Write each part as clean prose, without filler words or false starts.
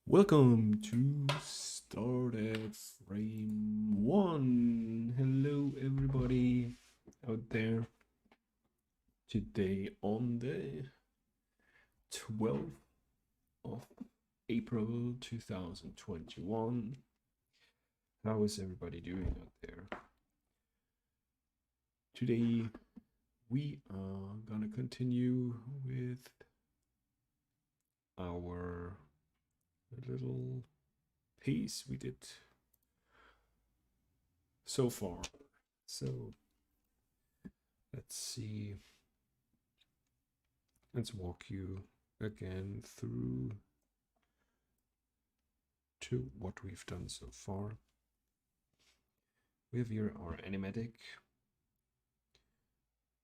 Welcome to Start at Frame 1. Hello, everybody out there. Today, on the 12th of April 2021. How is everybody doing out there? Today, we are gonna continue with our little piece we did so far. So let's see. Let's walk you again through to what we've done so far. We have here our animatic.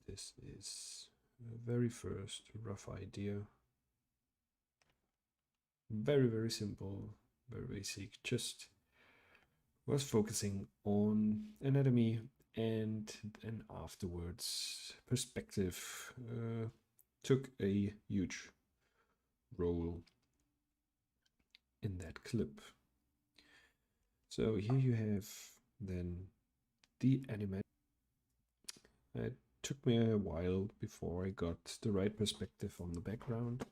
This is the very first rough idea. Very simple, very basic. Just was focusing on anatomy, and then afterwards perspective took a huge role in that clip. So here you have then the animation. It took me a while before I got the right perspective on the background,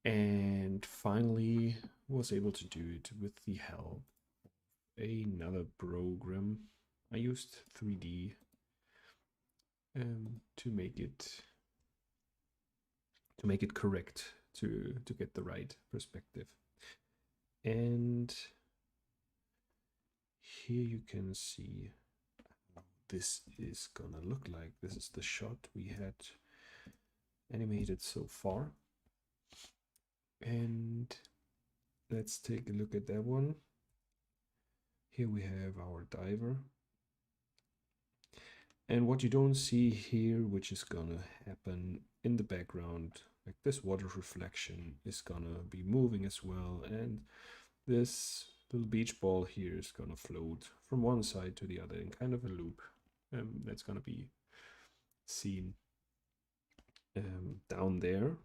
and finally was able to do it with the help of another program. I used 3D to make it correct, to get the right perspective. And here you can see how this is gonna look like. This is the shot we had animated so far. And let's take a look at that one. Here we have our diver. And what you don't see here, which is gonna happen in the background, like this water reflection is gonna be moving as well. And this little beach ball here is gonna float from one side to the other in kind of a loop. That's gonna be seen down there.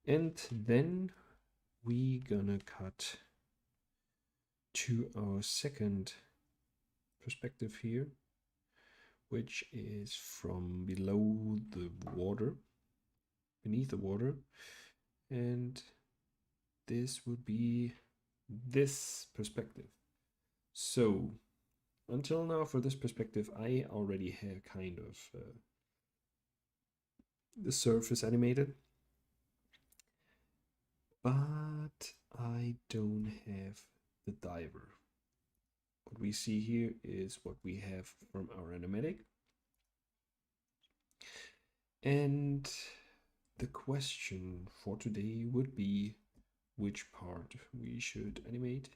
And then we gonna cut to our second perspective here, which is from below the water, beneath the water. And this would be this perspective. So until now, for this perspective, I already have kind of the surface animated, but I don't have the diver. What we see here is what we have from our animatic. And the question for today would be which part we should animate.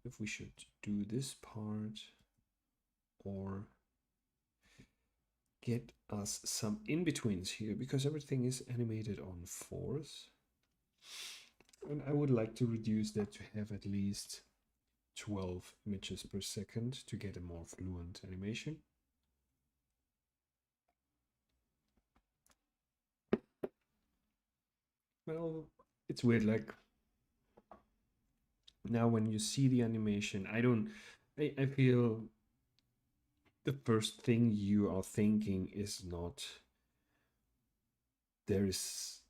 If we should do this part or get us some in-betweens here, because everything is animated on force. And I would like to reduce that to have at least 12 images per second to get a more fluent animation. Well, it's weird, like now when you see the animation, I feel the first thing you are thinking is not, there is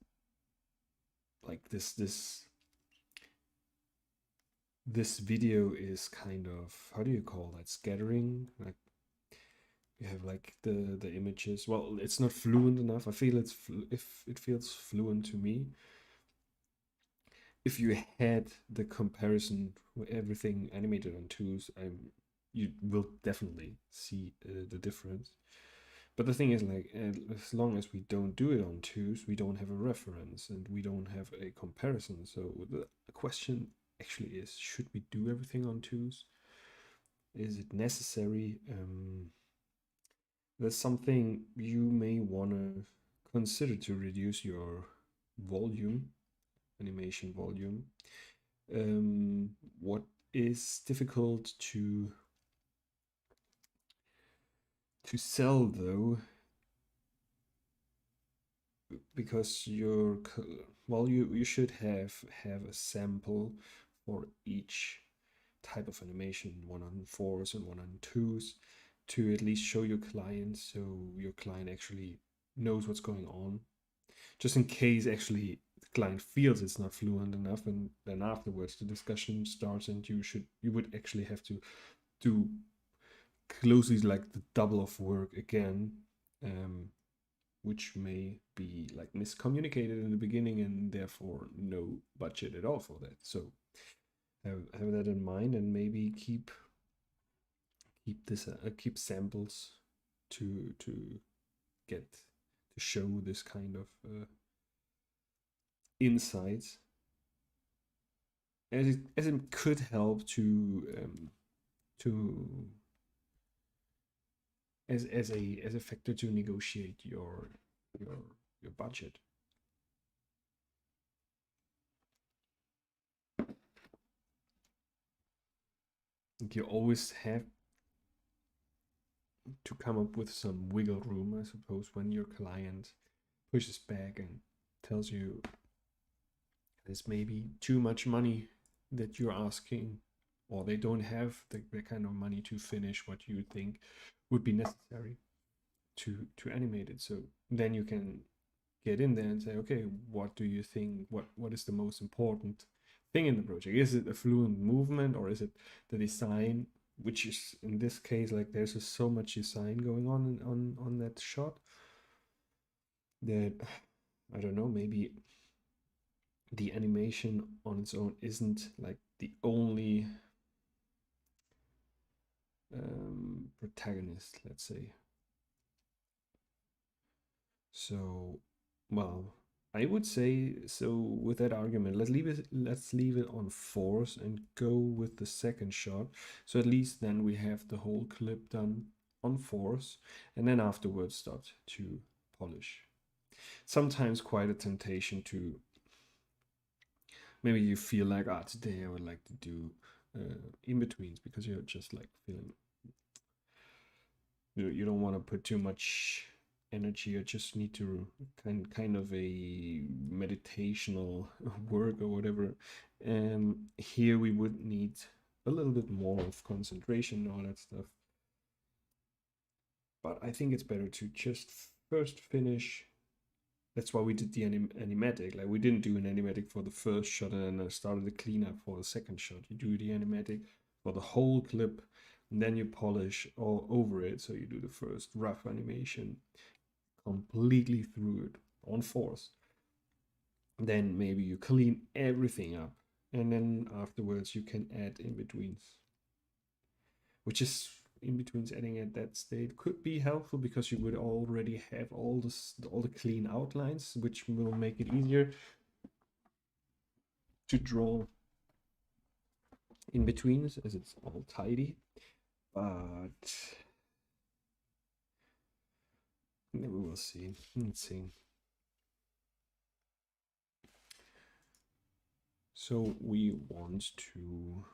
like this video is kind of, how do you call that, scattering? Like you have like the images. Well, it's not fluent enough. I feel if it feels fluent to me. If you had the comparison with everything animated on twos, you will definitely see the difference. But the thing is, like, as long as we don't do it on twos, we don't have a reference and we don't have a comparison. So the question actually is, should we do everything on twos? Is it necessary? There's something you may want to consider to reduce your volume, animation volume. What is difficult to sell though, because you should have a sample for each type of animation, one on fours and one on twos, to at least show your client, so your client actually knows what's going on, just in case actually the client feels it's not fluent enough, and then afterwards the discussion starts and you would actually have to do closely like the double of work again, which may be like miscommunicated in the beginning and therefore no budget at all for that. So have that in mind, and maybe keep samples to get to show this kind of insights, as it could help as a factor to negotiate your budget. You always have to come up with some wiggle room, I suppose, when your client pushes back and tells you there's maybe too much money that you're asking, or they don't have the kind of money to finish what you think would be necessary to animate it. So then you can get in there and say, okay, what do you think? What is the most important thing in the project? Is it a fluent movement, or is it the design? Which is in this case, like, there's just so much design going on that shot that I don't know, maybe the animation on its own isn't like the only protagonist, let's say. So, well, I would say, so with that argument, let's leave it on force and go with the second shot. So at least then we have the whole clip done on force, and then afterwards start to polish. Sometimes quite a temptation to maybe you feel like, ah, today I would like to do in betweens because you're just like feeling you don't want to put too much energy. You just need to kind of a meditational work or whatever. Here we would need a little bit more of concentration and all that stuff. But I think it's better to just first finish. That's why we did the animatic. Like, we didn't do an animatic for the first shot and then I started the cleanup for the second shot. You do the animatic for the whole clip, and then you polish all over it. So you do the first rough animation completely through it on force. Then maybe you clean everything up, and then afterwards you can add in betweens, which is in betweens adding at that state could be helpful because you would already have all the clean outlines, which will make it easier to draw in betweens as it's all tidy. But we will see. Let's see. So we want to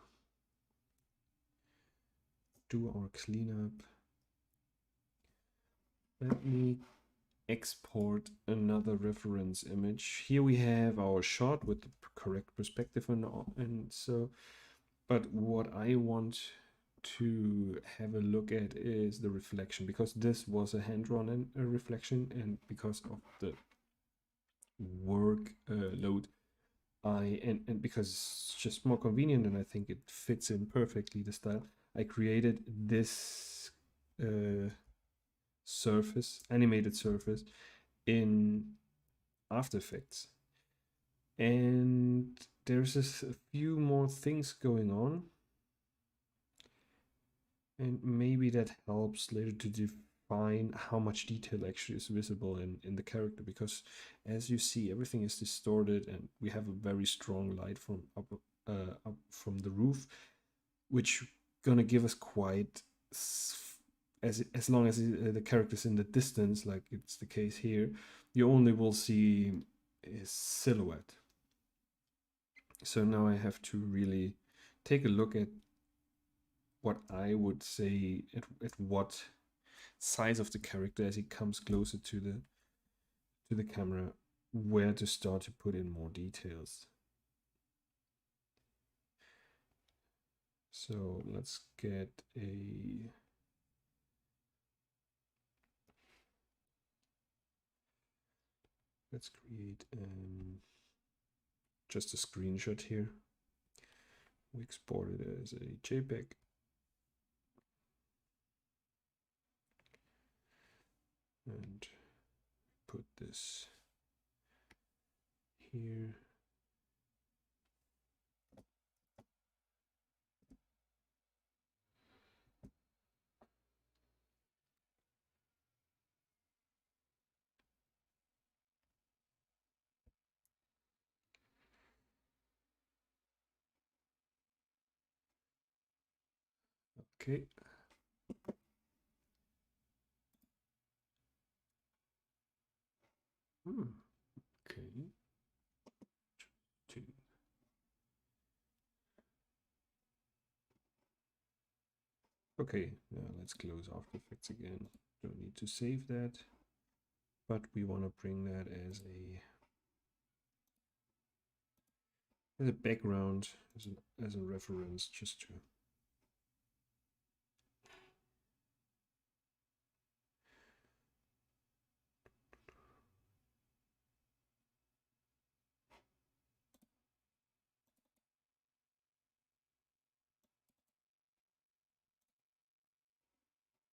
do our cleanup. Let me export another reference image. Here we have our shot with the correct perspective and so, but what I want to have a look at is the reflection, because this was a hand-drawn reflection, and because of the work load and because it's just more convenient and I think it fits in perfectly the style, I created this animated surface in After Effects, and there's a few more things going on, and maybe that helps later to define how much detail actually is visible in the character, because as you see, everything is distorted and we have a very strong light from up from the roof, which gonna give us quite, as long as the character's in the distance, like it's the case here, you only will see his silhouette. So now I have to really take a look at what I would say at what size of the character as he comes closer to the camera, where to start to put in more details. So let's get let's create just a screenshot here. We export it as a JPEG. And put this here. Okay. Okay. Okay, now let's close After Effects again. Don't need to save that, but we want to bring that as a background, as a reference, just to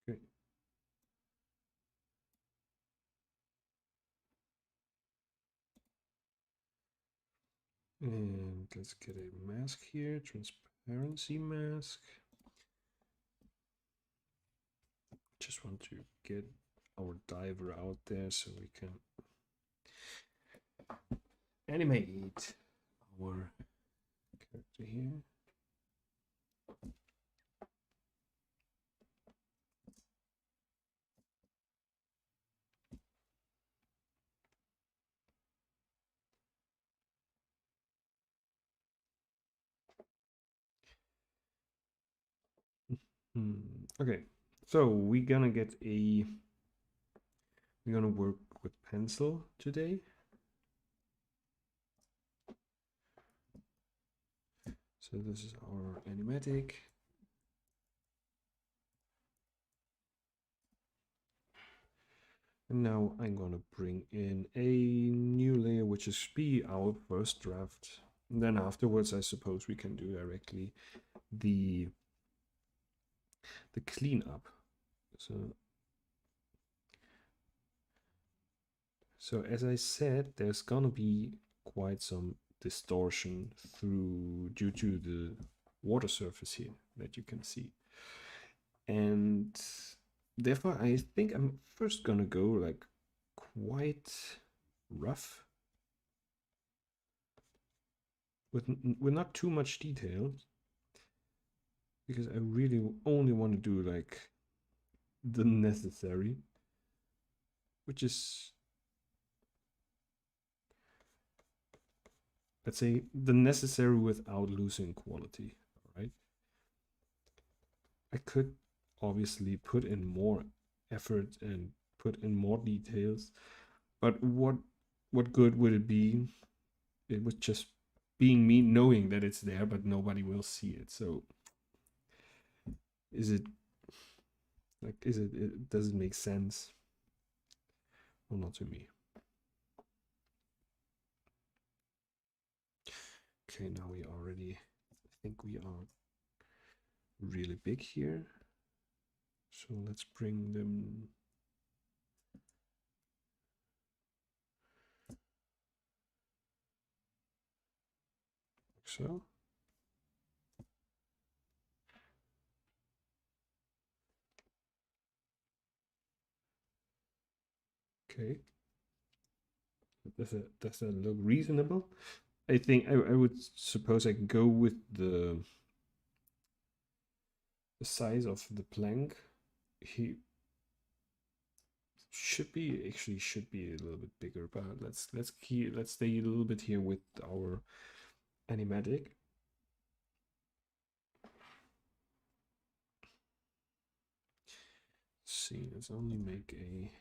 okay. And let's get a mask here, transparency mask. Just want to get our diver out there so we can animate our character here. Okay, so we're gonna work with pencil today. So this is our animatic. And now I'm gonna bring in a new layer, which is be our first draft. And then afterwards, I suppose we can do directly the cleanup. So as I said, there's gonna be quite some distortion due to the water surface here that you can see. And therefore I think I'm first gonna go like quite rough with not too much detail, because I really only want to do like the necessary, which is, let's say, the necessary without losing quality. All right, I could obviously put in more effort and put in more details, but what good would it be? It was just being me knowing that it's there, but nobody will see it. So is it does it make sense? Well, not to me. Okay, now we already, I think we are really big here. So let's bring them like so. Okay. Does that look reasonable? I think I would suppose I can go with the size of the plank. He should be a little bit bigger, but let's stay a little bit here with our animatic. Let's see, let's only make a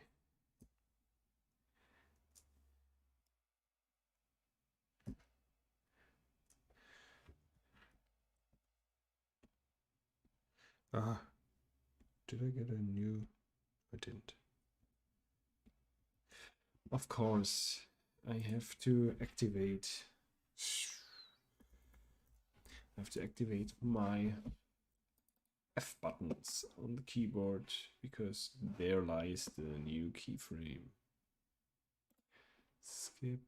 did I get a new? I didn't. Of course, I have to activate. My F buttons on the keyboard, because there lies the new keyframe. Skip.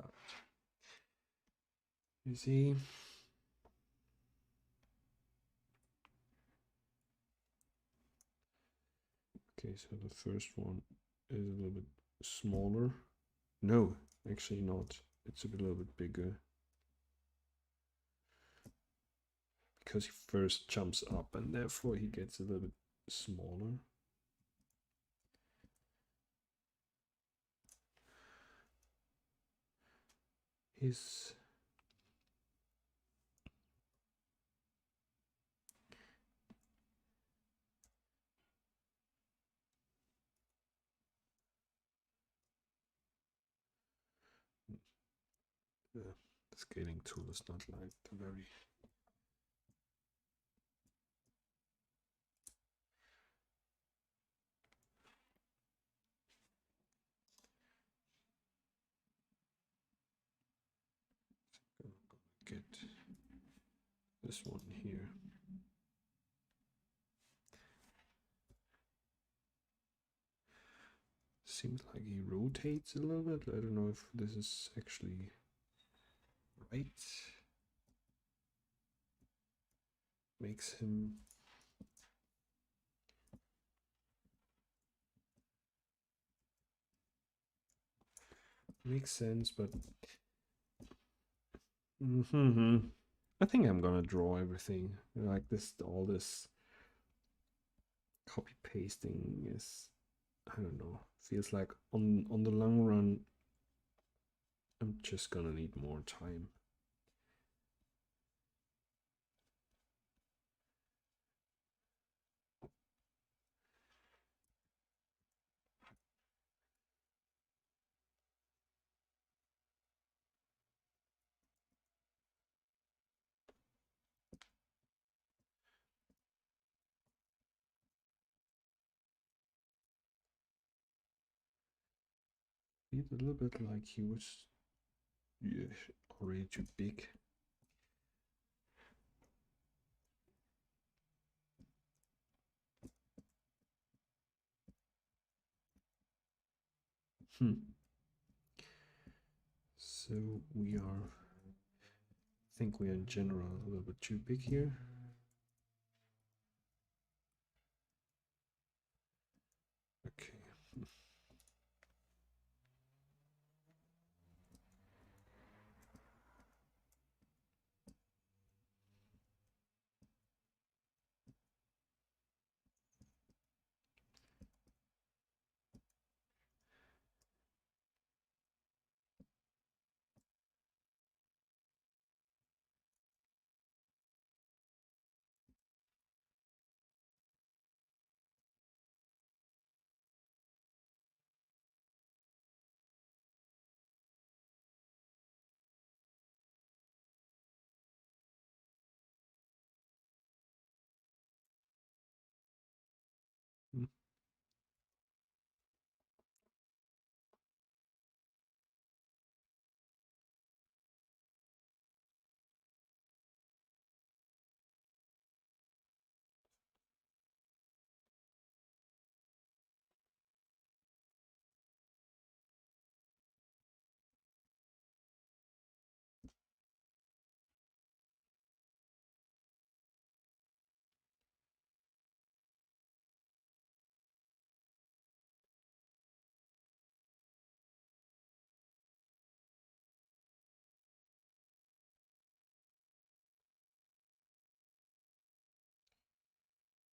Out. You see? Okay, so the first one is a little bit smaller. No, actually not. It's a little bit bigger, because he first jumps up and therefore he gets a little bit smaller. His the scaling tool is not like the very get this one here. Seems like he rotates a little bit. I don't know if this is actually right. Makes him makes sense, but I think I'm gonna draw everything like this. All this copy pasting is, I don't know, feels like on the long run I'm just gonna need more time. appeared a little bit like he was already too big. So we are, I think we are in general a little bit too big here. Okay.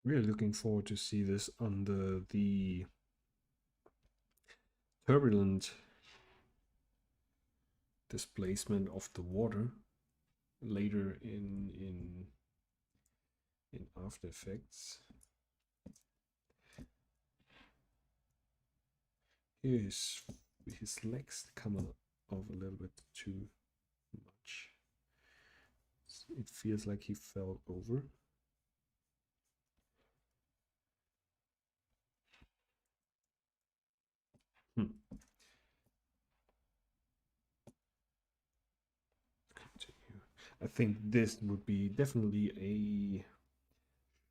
Really looking forward to see this under the turbulent displacement of the water later in After Effects. Here his legs come off a little bit too much. It feels like he fell over. Continue. I think this would be definitely a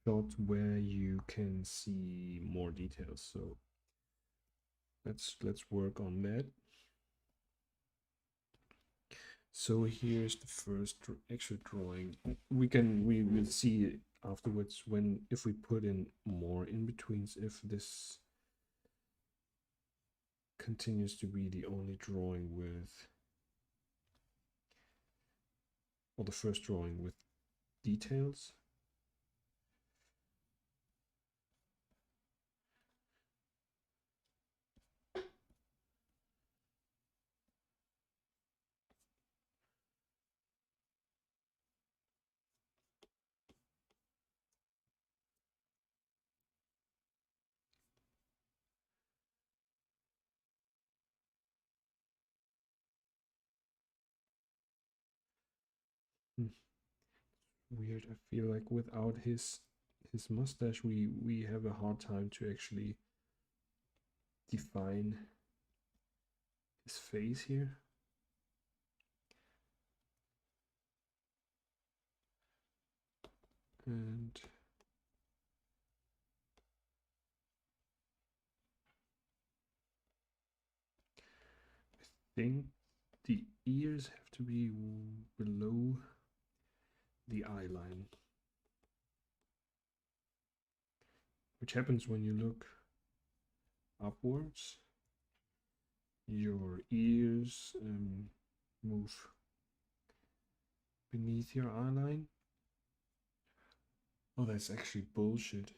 shot where you can see more details. So let's work on that. So here's the first extra drawing. We will see afterwards when if we put in more in betweens, if this continues to be the only drawing with, or the first drawing with details. Weird. I feel like without his mustache, we have a hard time to actually define his face here. And I think the ears have to be below the eye line, which happens when you look upwards. Your ears move beneath your eye line. Oh, that's actually bullshit.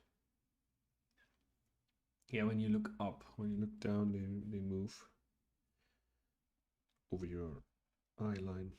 Yeah, when you look up, when you look down, they move over your eye line.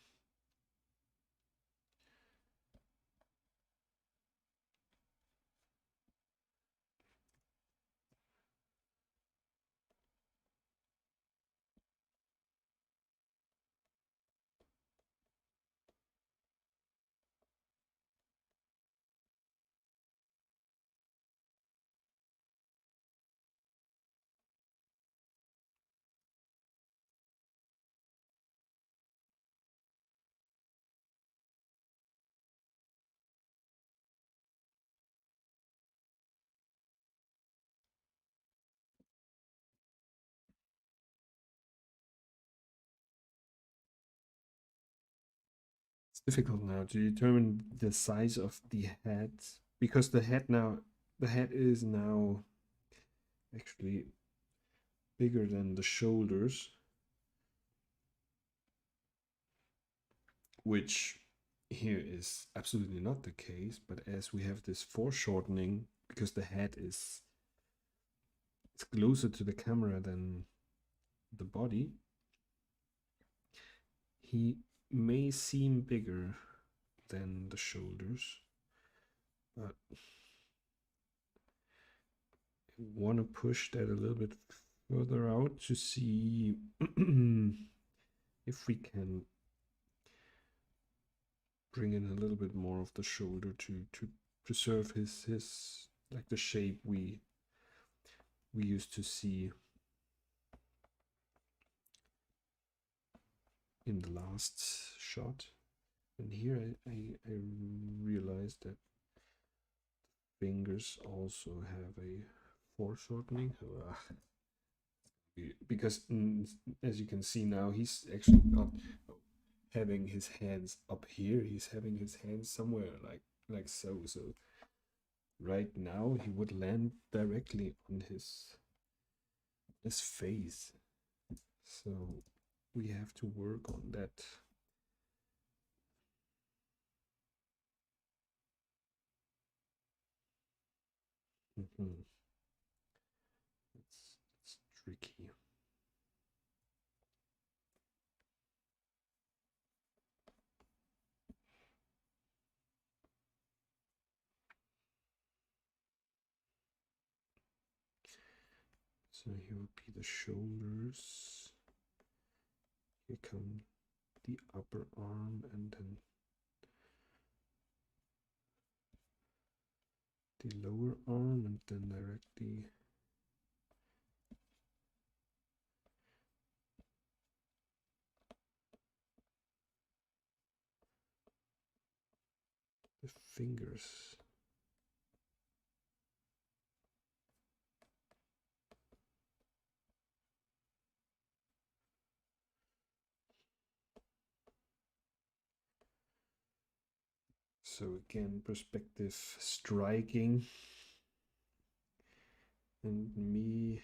difficult now to determine the size of the head, because the head is now actually bigger than the shoulders, which here is absolutely not the case. But as we have this foreshortening, because the head is closer to the camera than the body, he may seem bigger than the shoulders, but I want to push that a little bit further out to see if we can bring in a little bit more of the shoulder to preserve his like the shape we used to see in the last shot. And here I realized that fingers also have a foreshortening. Because as you can see now, he's actually not having his hands up here. He's having his hands somewhere like so. So right now he would land directly on his face. So we have to work on that. Mm-hmm. It's tricky. So here would be the shoulders. Here come the upper arm, and then the lower arm, and then directly the fingers. So again, perspective striking, and me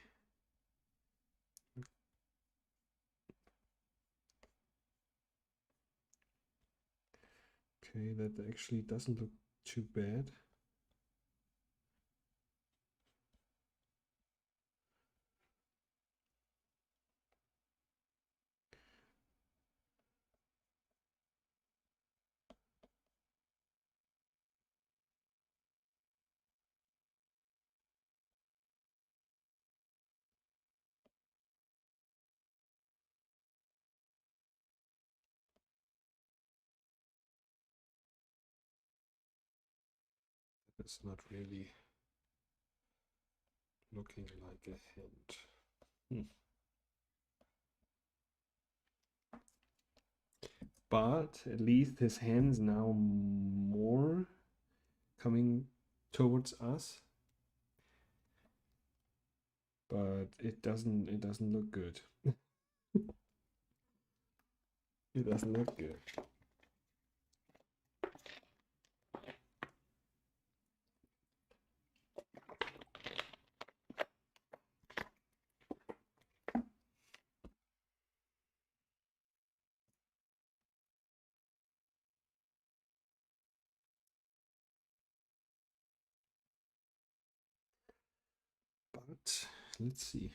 okay, that actually doesn't look too bad. It's not really looking like a hand. But at least his hands now more coming towards us. But it doesn't look good. It doesn't look good. But let's see.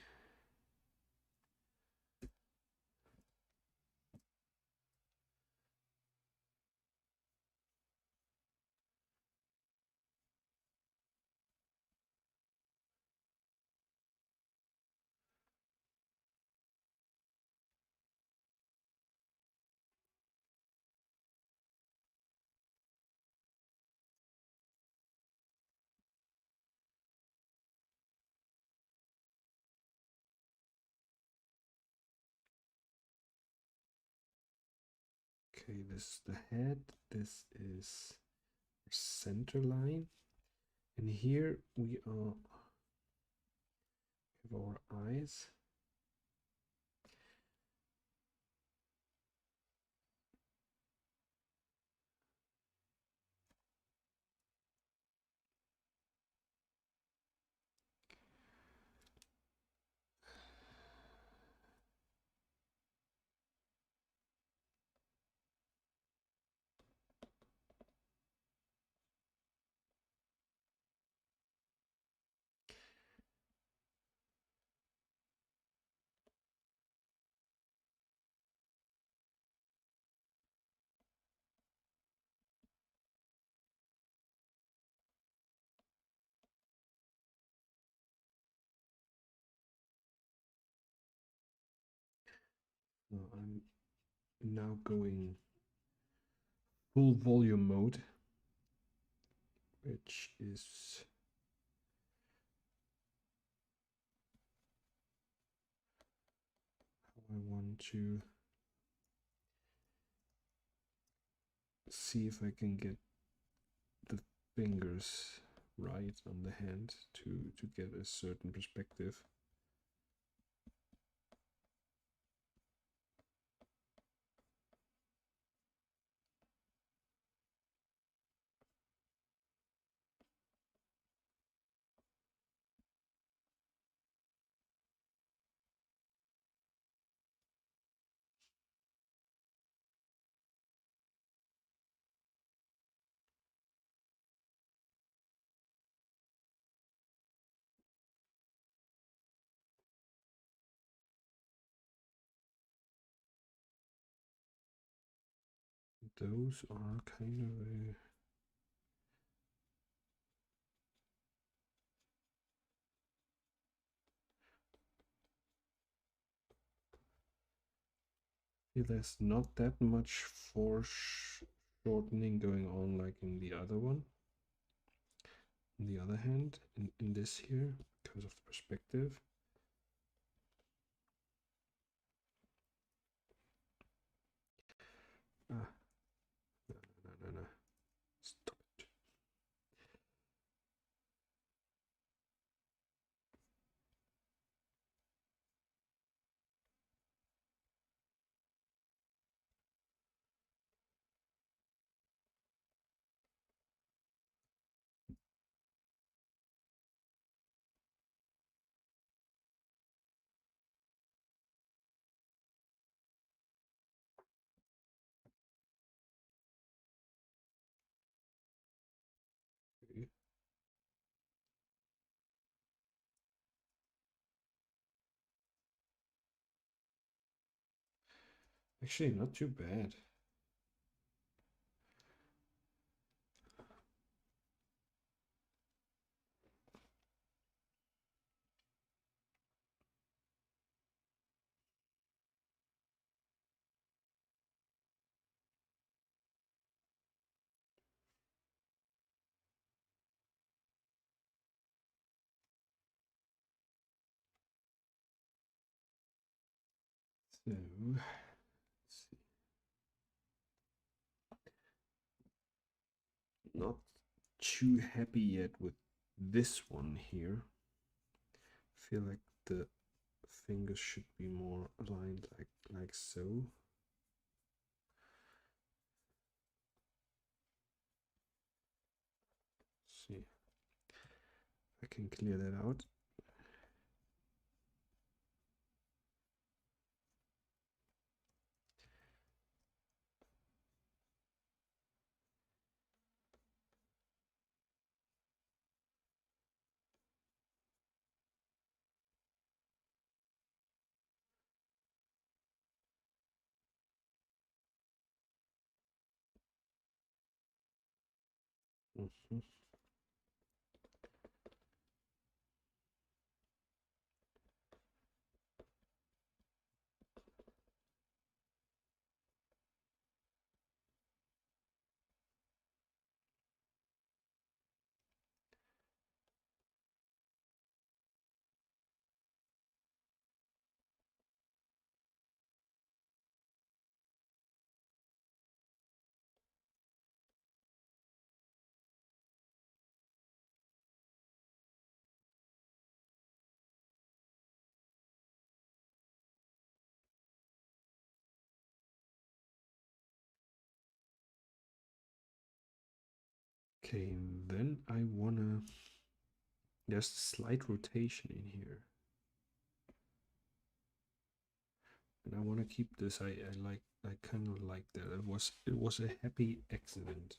Okay, this is the head. This is center line. And here we are have our eyes. I'm now going full volume mode, which is how I want to see if I can get the fingers right on the hand to get a certain perspective. Those are kind of a there's not that much foreshortening going on like in the other one. On the other hand, in this here, because of the perspective. Ah, no. Stop it. Okay. Actually, not too bad. So, let's see. Not too happy yet with this one here. Feel like the fingers should be more aligned like so. Let's see if I can clear that out. Mhm. Okay, and then I wanna. There's a slight rotation in here, and I wanna keep this. I kind of like that. It was a happy accident.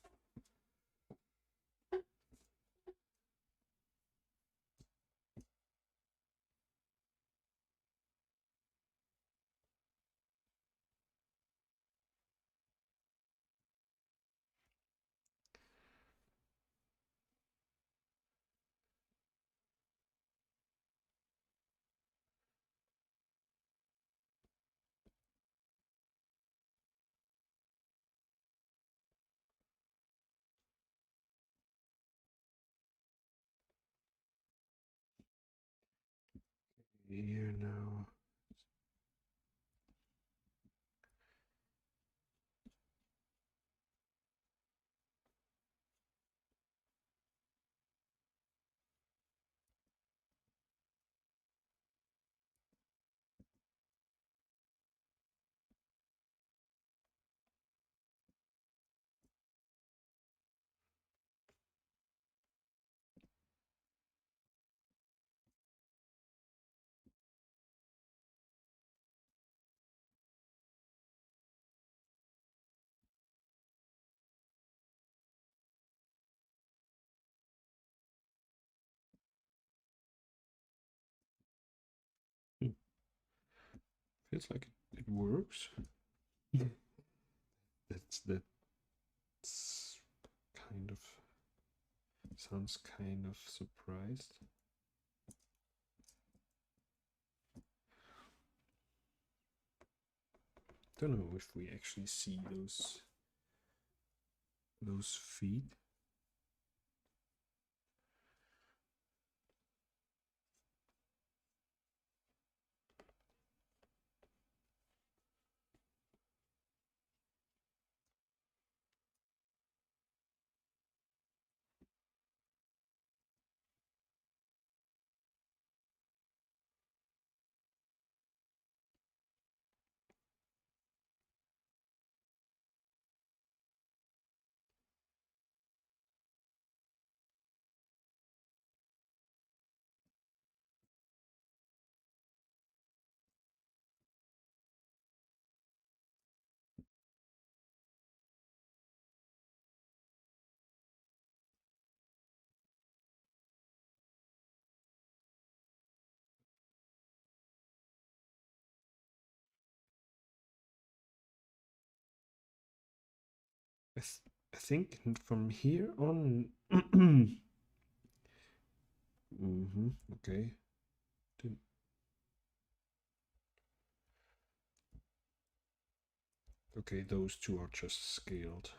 Here now. Hmm. Feels like it works. That's kind of sounds kind of surprised. Don't know if we actually see those feet. I, th I think from here on. Okay. Okay, those two are just scaled.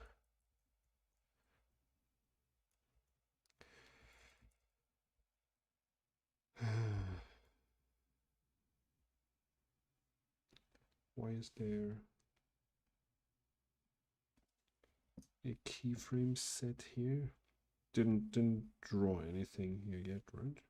Why is there a keyframe set here? Didn't draw anything here yet, right?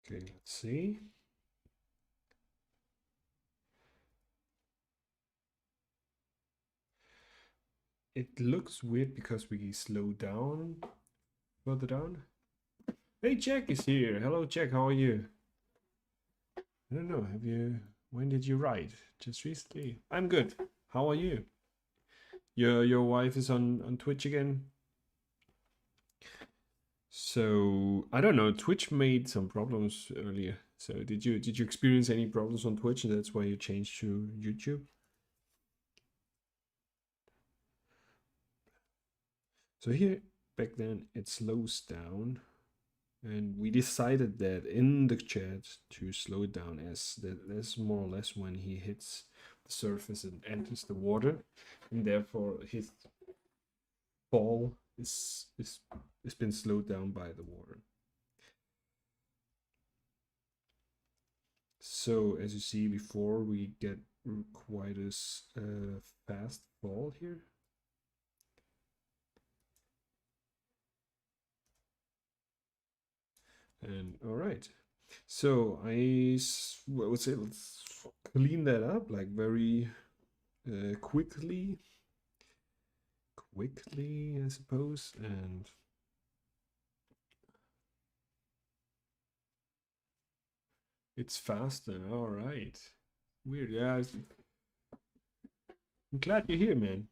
Okay, let's see. It looks weird because we slow down further down. Hey, Jack is here. Hello, Jack. How are you? I don't know. When did you write? Just recently. I'm good. How are you? Your wife is on Twitch again. So I don't know. Twitch made some problems earlier. So did you experience any problems on Twitch, and that's why you changed to YouTube? So here back then it slows down, and we decided that in the chat to slow it down as that's more or less when he hits the surface and enters the water, and therefore his fall is been slowed down by the water. So as you see before we get quite as fast fall here. And all right, so I would say let's clean that up like very quickly, I suppose, and it's faster. All right, weird. Yeah, I'm glad you're here, man.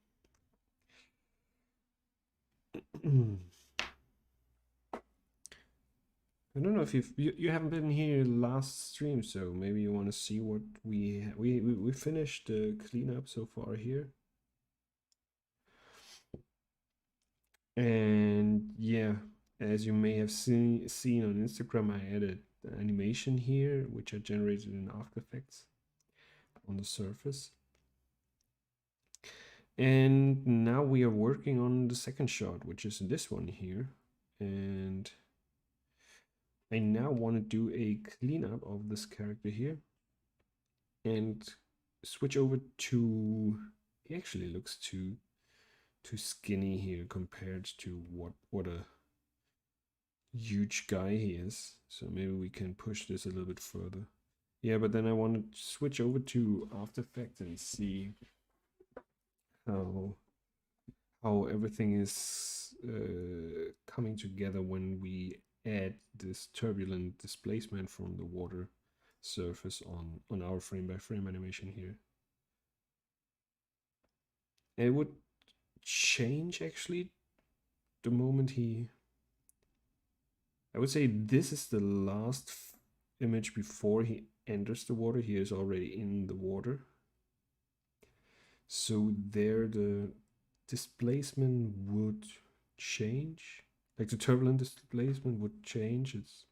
I don't know if you haven't been here last stream, so maybe you want to see what we finished the cleanup so far here. And yeah, as you may have seen on Instagram, I added the animation here, which I generated in After Effects on the surface. And now we are working on the second shot, which is this one here. And I now want to do a cleanup of this character here and switch over to, he actually looks too skinny here compared to what a huge guy he is. So maybe we can push this a little bit further. Yeah, but then I want to switch over to After Effects and see how everything is coming together when we add this turbulent displacement from the water surface on our frame by frame animation here. And it would change actually the moment I would say this is the last image before he enters the water. He is already in the water. So there the displacement would change. Like the turbulent displacement would change its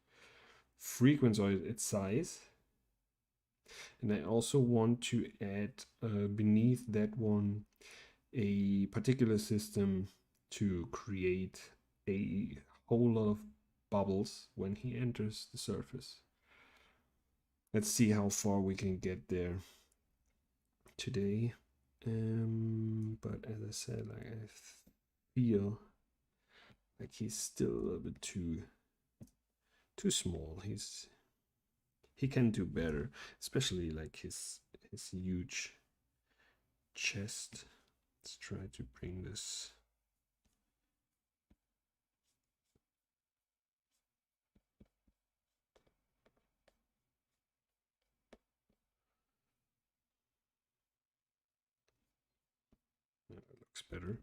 frequency or its size. And I also want to add beneath that one a particular system to create a whole lot of bubbles when he enters the surface. Let's see how far we can get there today. But as I said, like I feel like he's still a little bit too small. He can do better, especially like his huge chest. Let's try to bring this. That looks better.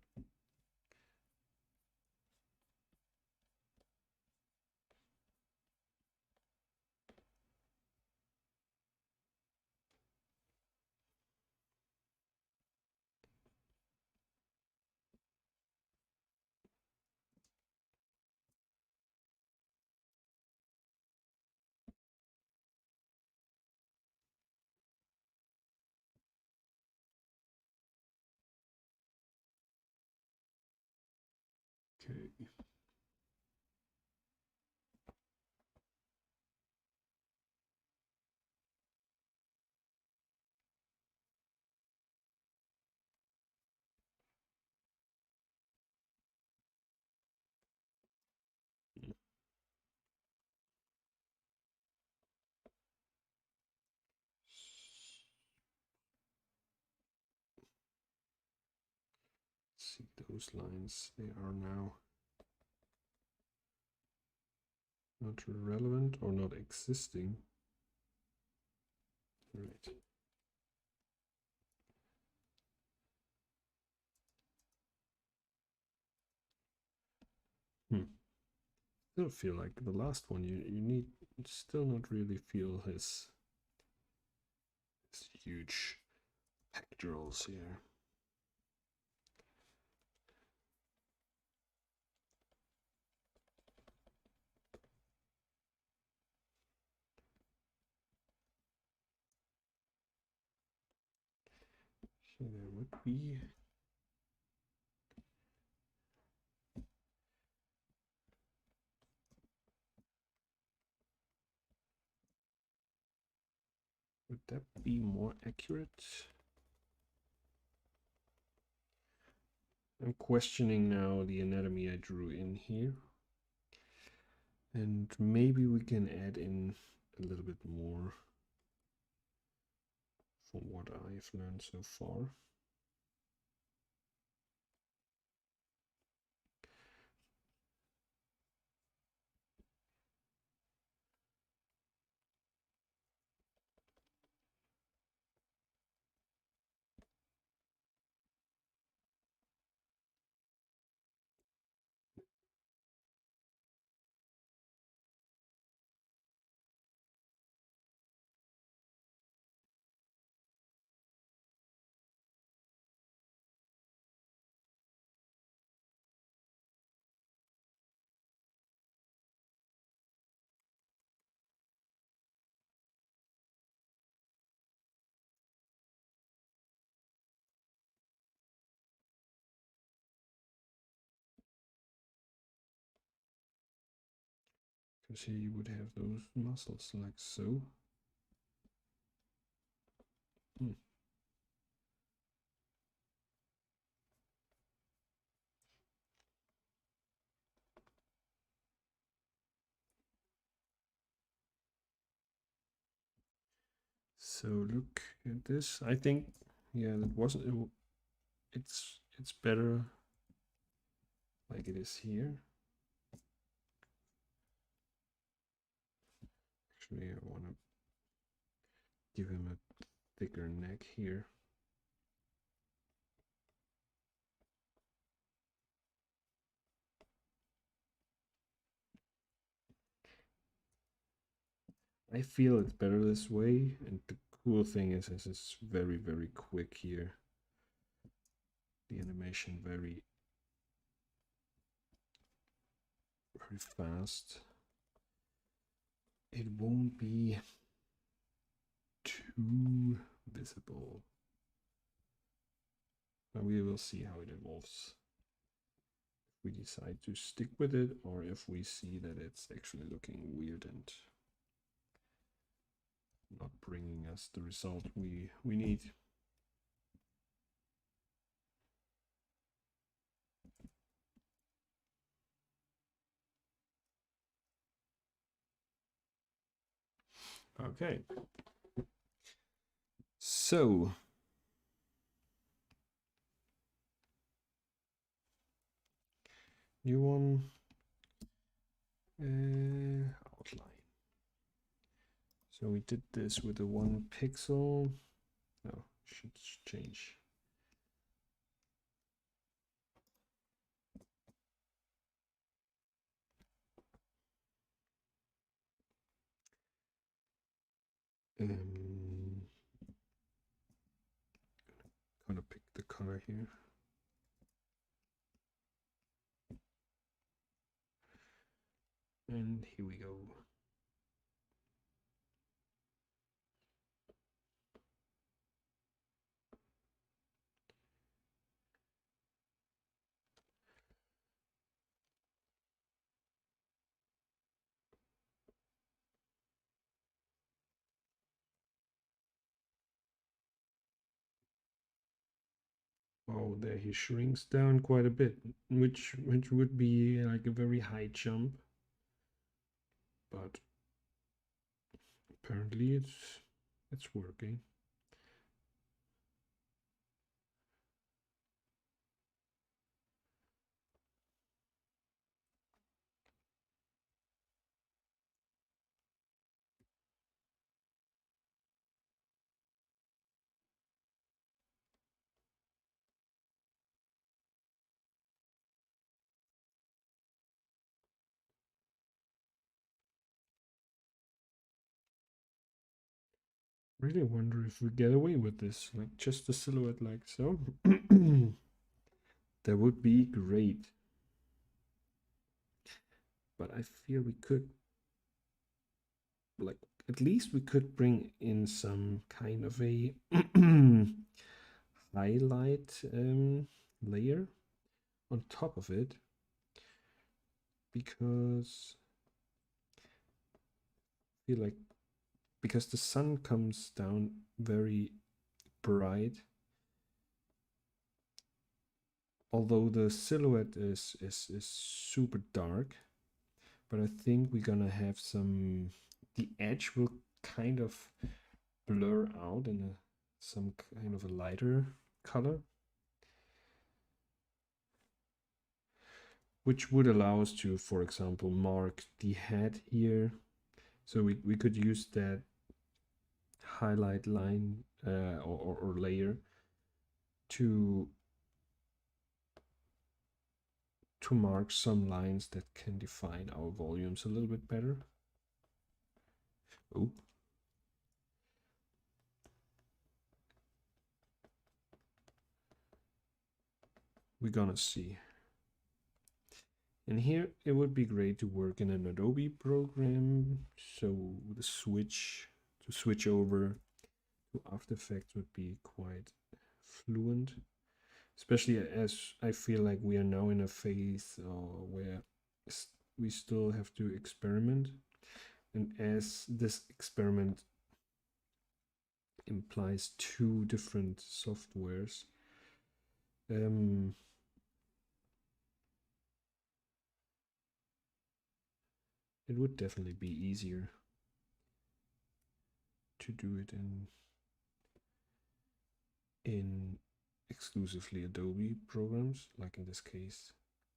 Okay. See those lines, they are now not relevant or not existing. Right. Still feel like the last one you need still not really feel his huge pectorals here. So there would be Would that be more accurate? I'm questioning now the anatomy I drew in here. And maybe we can add in a little bit more from what I've learned so far. Because here you would have those muscles like so. So look at this. I think, yeah, that wasn't. It's better like it is here. Actually, I want to give him a thicker neck here. I feel it's better this way, and the cool thing is it's very, very quick here. The animation very fast. It won't be too visible, but we will see how it evolves. If we decide to stick with it, or if we see that it's actually looking weird and not bringing us the result we need. Okay. So new one, outline. So we did this with the 1 pixel. No, should change. Gonna pick the color here. And here we go. Oh, there he shrinks down quite a bit, which would be like a very high jump. But apparently it's working. Really wonder if we get away with this, like just a silhouette like so. That would be great. But I feel we could, like, at least we could bring in some kind of a highlight layer on top of it, because I feel like because the sun comes down very bright, although the silhouette is super dark, but I think we're gonna have the edge will kind of blur out in some kind of a lighter color, which would allow us to, for example, mark the head here. So we could use that highlight line or layer to mark some lines that can define our volumes a little bit better. Oh. We're gonna see. And here it would be great to work in an Adobe program. So the switch over to After Effects would be quite fluent, especially as I feel like we are now in a phase where we still have to experiment. And as this experiment implies two different softwares, it would definitely be easier to do it in exclusively Adobe programs, like in this case,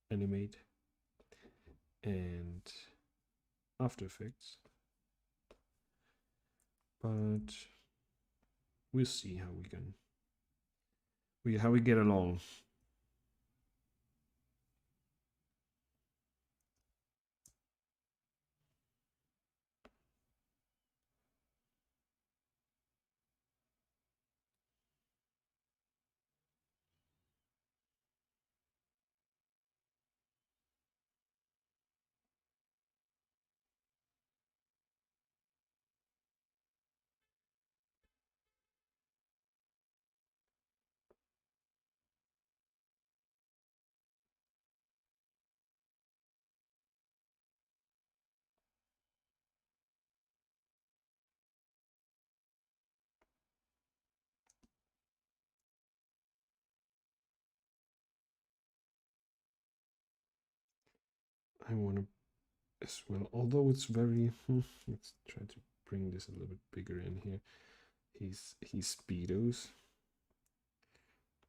Animate and After Effects. But we'll see how we get along. I want to as well, although it's very let's try to bring this a little bit bigger in here. He's speedos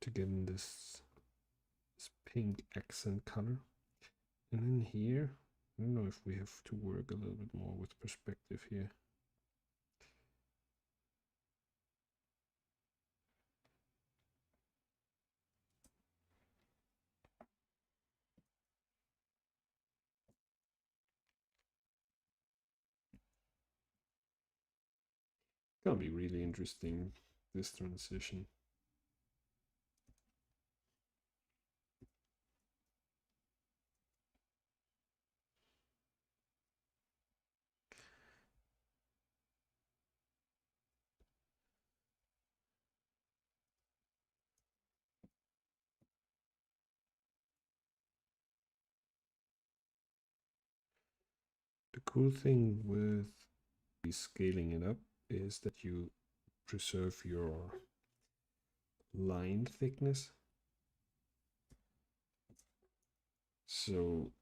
to get in this pink accent color. And then here, I don't know if we have to work a little bit more with perspective here. Gonna be really interesting, this transition. The cool thing with scaling it up is that you preserve your line thickness. So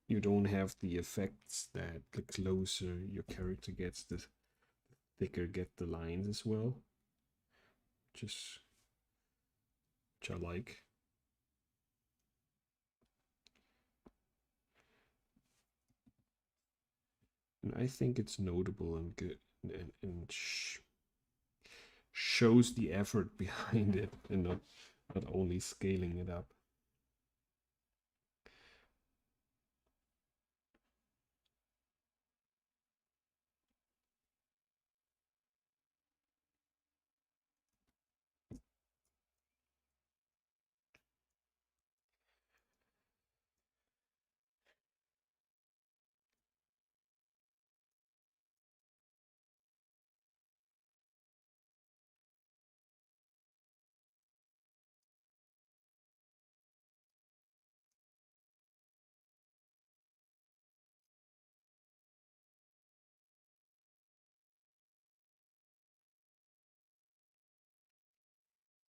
you don't have the effects that the closer your character gets, the thicker get the lines as well. Which I like. And I think it's notable and good and shows the effort behind it and not only scaling it up.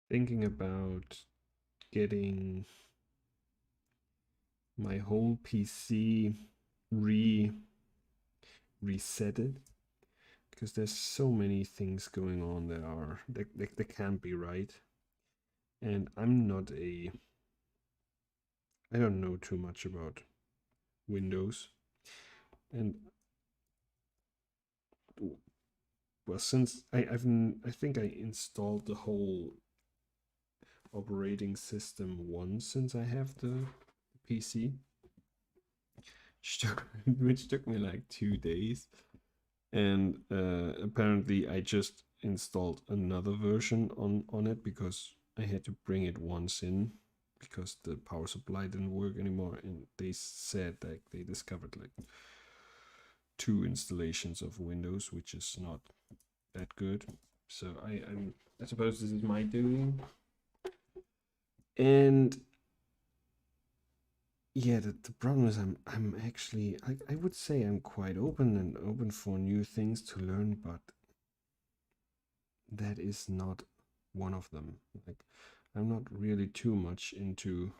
thinking about getting my whole PC resetted, because there's so many things going on that are that can't be right, and I don't know too much about Windows, and well, since I think I installed the whole operating system once since I have the PC, which took me like 2 days, and apparently I just installed another version on it because I had to bring it once in because the power supply didn't work anymore, and they said that they discovered like 2 installations of Windows, which is not that good. So I suppose this is my doing. And yeah, the problem is I'm actually I would say I'm quite open for new things to learn, but that is not one of them. Like, I'm not really too much into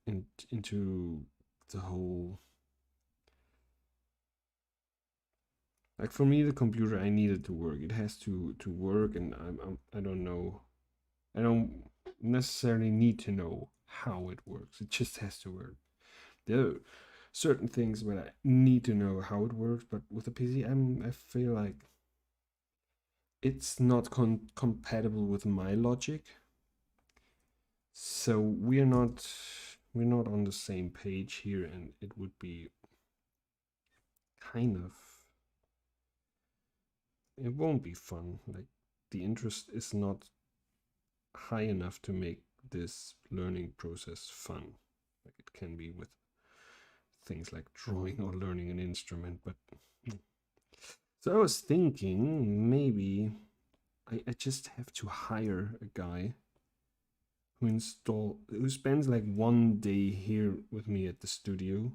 the whole, like, for me the computer, I need it to work. It has to work, and I don't know. I don't necessarily need to know how it works. It just has to work. There are certain things where I need to know how it works, but with a PC, I feel like it's not compatible with my logic. So we're not on the same page here, and it would be kind of, it won't be fun. Like, the interest is not high enough to make this learning process fun, like it can be with things like drawing or learning an instrument. But so I was thinking maybe I just have to hire a guy who spends like 1 day here with me at the studio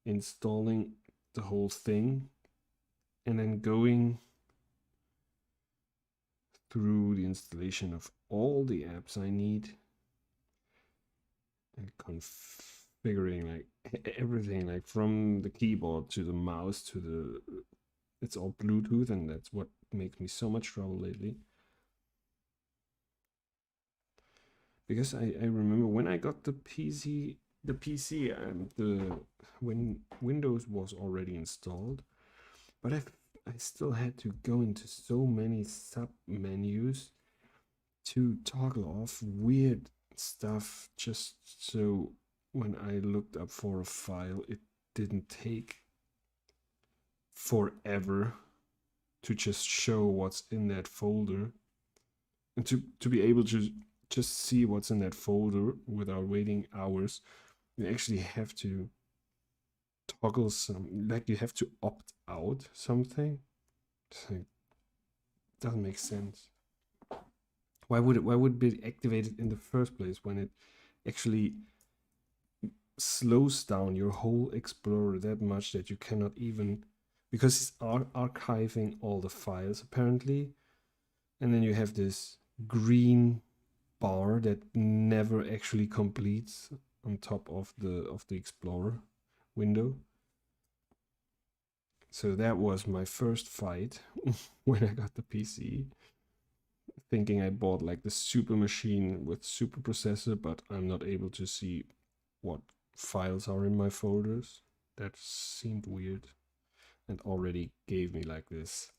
installing the whole thing, and then going through the installation of all the apps I need and configuring like everything, like from the keyboard to the mouse to the, it's all Bluetooth, and that's what makes me so much trouble lately. Because I remember when I got the PC and when Windows was already installed, but I still had to go into so many sub menus to toggle off weird stuff just so when I looked up for a file, it didn't take forever to just show what's in that folder, and to be able to just see what's in that folder without waiting hours. You actually have to toggle some, like you have to opt out something. So it doesn't make sense. Why would it be activated in the first place when it actually slows down your whole Explorer that much that you cannot even, because it's archiving all the files apparently, and then you have this green bar that never actually completes on top of the Explorer window. So that was my first fight when I got the PC, thinking I bought like the super machine with super processor, but I'm not able to see what files are in my folders. That seemed weird and already gave me like this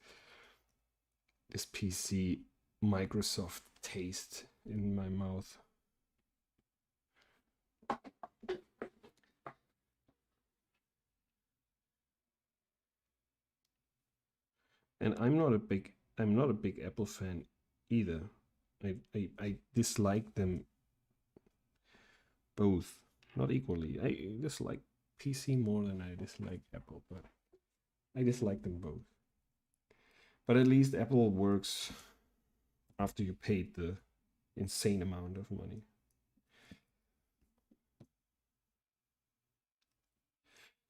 PC Microsoft taste in my mouth. And I'm not a big Apple fan either. I dislike them both, not equally. I dislike PC more than I dislike Apple, but I dislike them both. But at least Apple works after you paid the insane amount of money.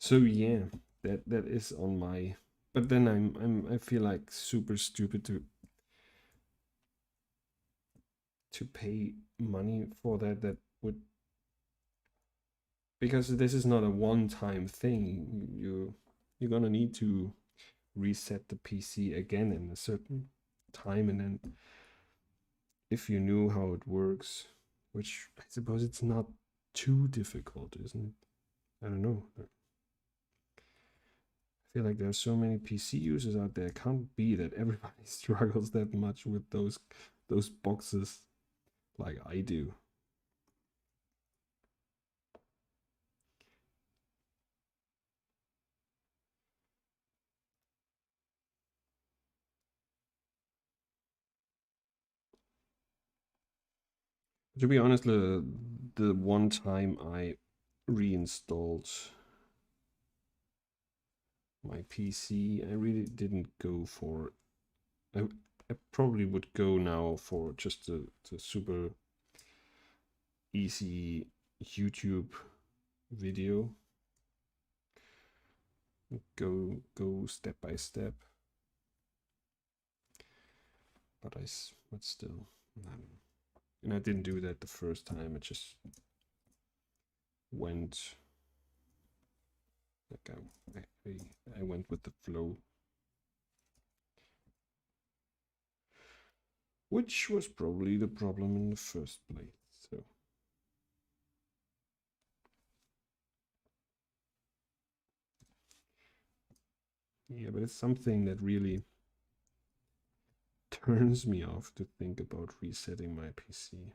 So yeah, that is on my. But then I feel like super stupid to to pay money for that, that would, because this is not a one-time thing. You're gonna need to reset the PC again in a certain time, and then if you knew how it works, which I suppose it's not too difficult, isn't it? I don't know. I feel like there's so many PC users out there. It can't be that everybody struggles that much with those boxes like I do. To be honest, the one time I reinstalled my PC, I really didn't go for. I probably would go now for just the super easy YouTube video. Go step by step. But still, and I didn't do that the first time. I just went like I went with the flow, which was probably the problem in the first place. So yeah, but it's something that really turns me off to think about resetting my PC.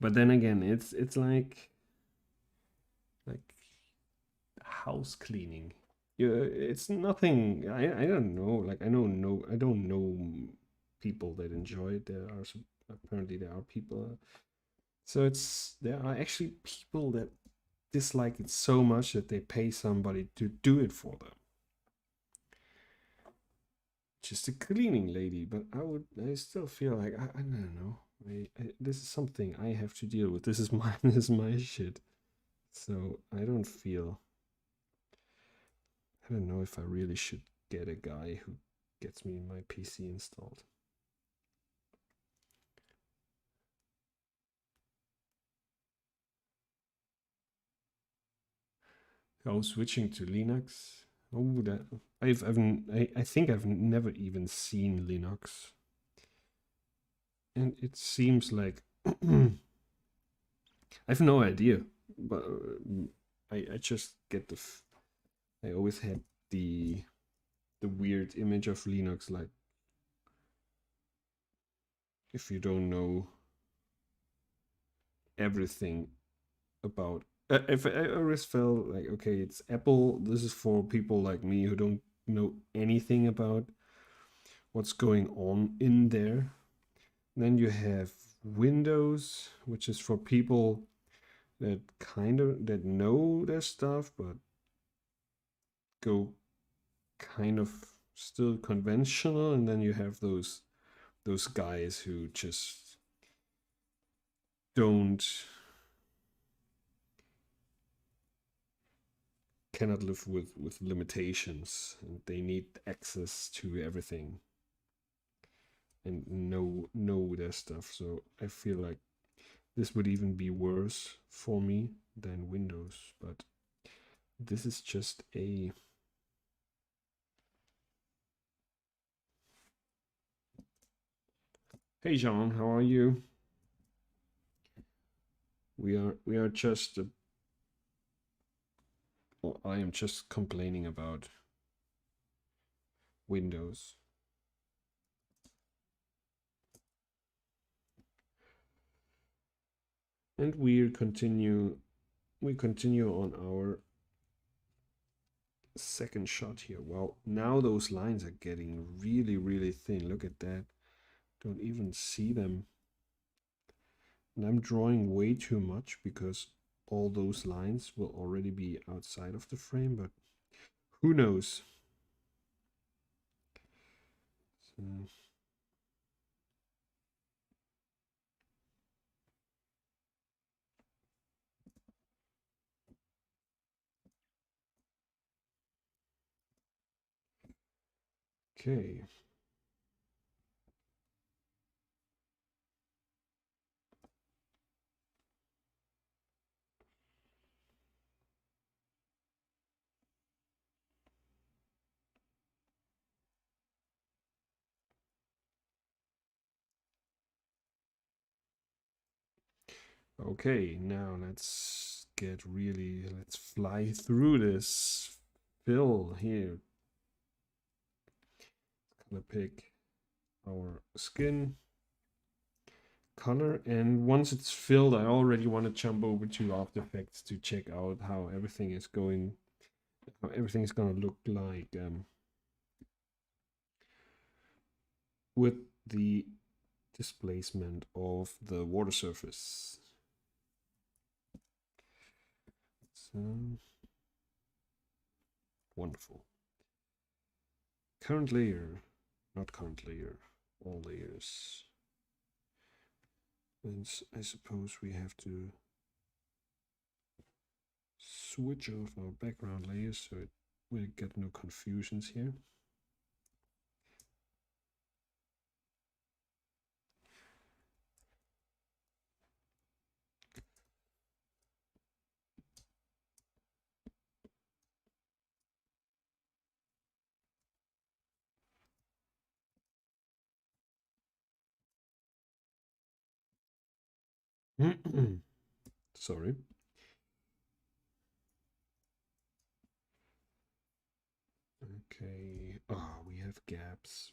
But then again, it's like house cleaning. Yeah, it's nothing. I don't know. Like I don't know people that enjoy it. There are some, apparently there are people. So there are actually people that dislike it so much that they pay somebody to do it for them. Just a cleaning lady, but I still feel like I don't know. This is something I have to deal with. This is my this is my shit. So I don't feel. I don't know if I really should get a guy who gets me my PC installed. Oh, switching to Linux. Oh, that I think I've never even seen Linux, and it seems like I have no idea. But I just get I always had the weird image of Linux, like if you don't know everything about. If I always felt like, okay, it's Apple. This is for people like me who don't know anything about what's going on in there. Then you have Windows, which is for people that that know their stuff, but go kind of still conventional. And then you have those guys who just cannot live with limitations, and they need access to everything and know their stuff. So I feel like this would even be worse for me than Windows, but this is just a Hey Jean, how are you? We are just well, I am just complaining about Windows. And we continue on our second shot here. Well, now those lines are getting really thin. Look at that. Don't even see them. And I'm drawing way too much because all those lines will already be outside of the frame, but who knows? So, Okay. Okay, now let's fly through this fill here. Gonna pick our skin color, and once it's filled, I already want to jump over to After Effects to check out how everything is going, how everything is gonna look like with the displacement of the water surface. So wonderful. Current layer, not current layer, all layers. And I suppose we have to switch off our background layers so we get no confusions here. Sorry. Okay. Ah, we have gaps.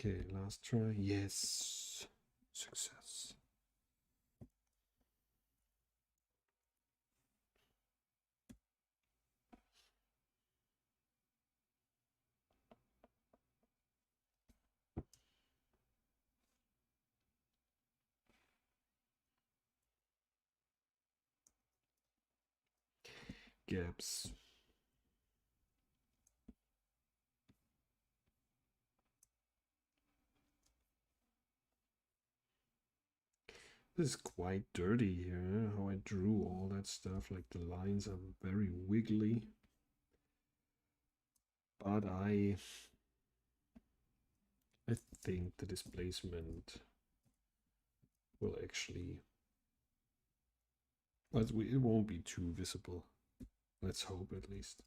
Okay, last try. Yes. Success. Gaps. This is quite dirty here, how I drew all that stuff. Like the lines are very wiggly. But I think the displacement will actually, but it won't be too visible. Let's hope at least.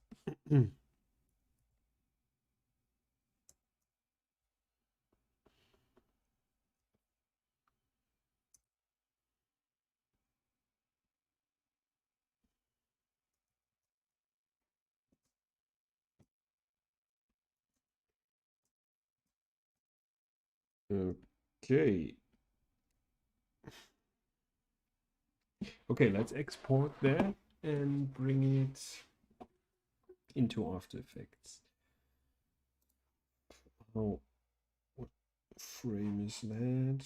Okay. Okay, let's export that and bring it into After Effects. Oh, what frame is that?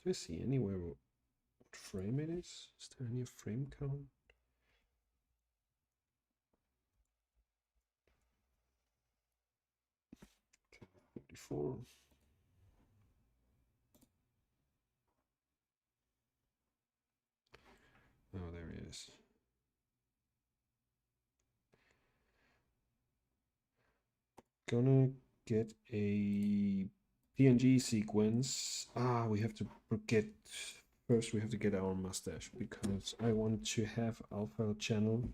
Do I see anywhere what frame it is? Is there any frame count? 44. Oh, there it is. Gonna get a PNG sequence. Ah, we have to get, first we have to get our mustache because I want to have alpha channel.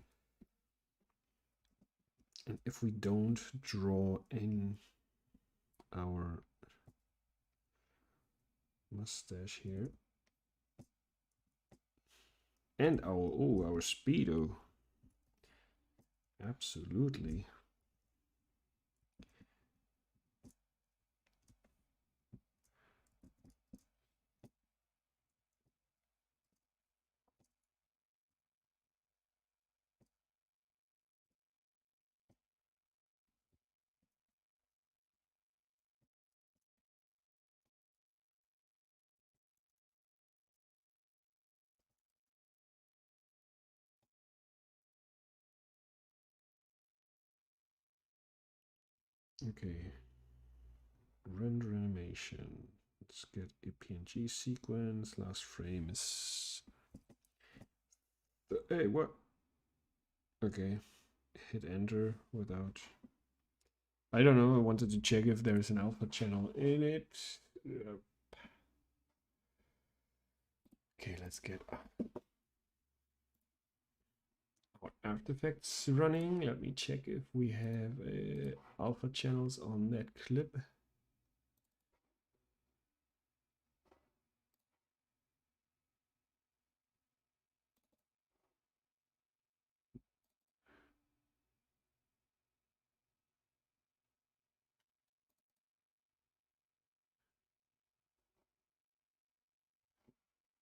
And if we don't draw in our mustache here, and our speedo, absolutely. Okay. Render animation. Let's get a PNG sequence. Last frame is. Hey, what? Okay. Hit enter without. I don't know. I wanted to check if there's an alpha channel in it. Okay, let's get our After Effects running. Let me check if we have alpha channels on that clip.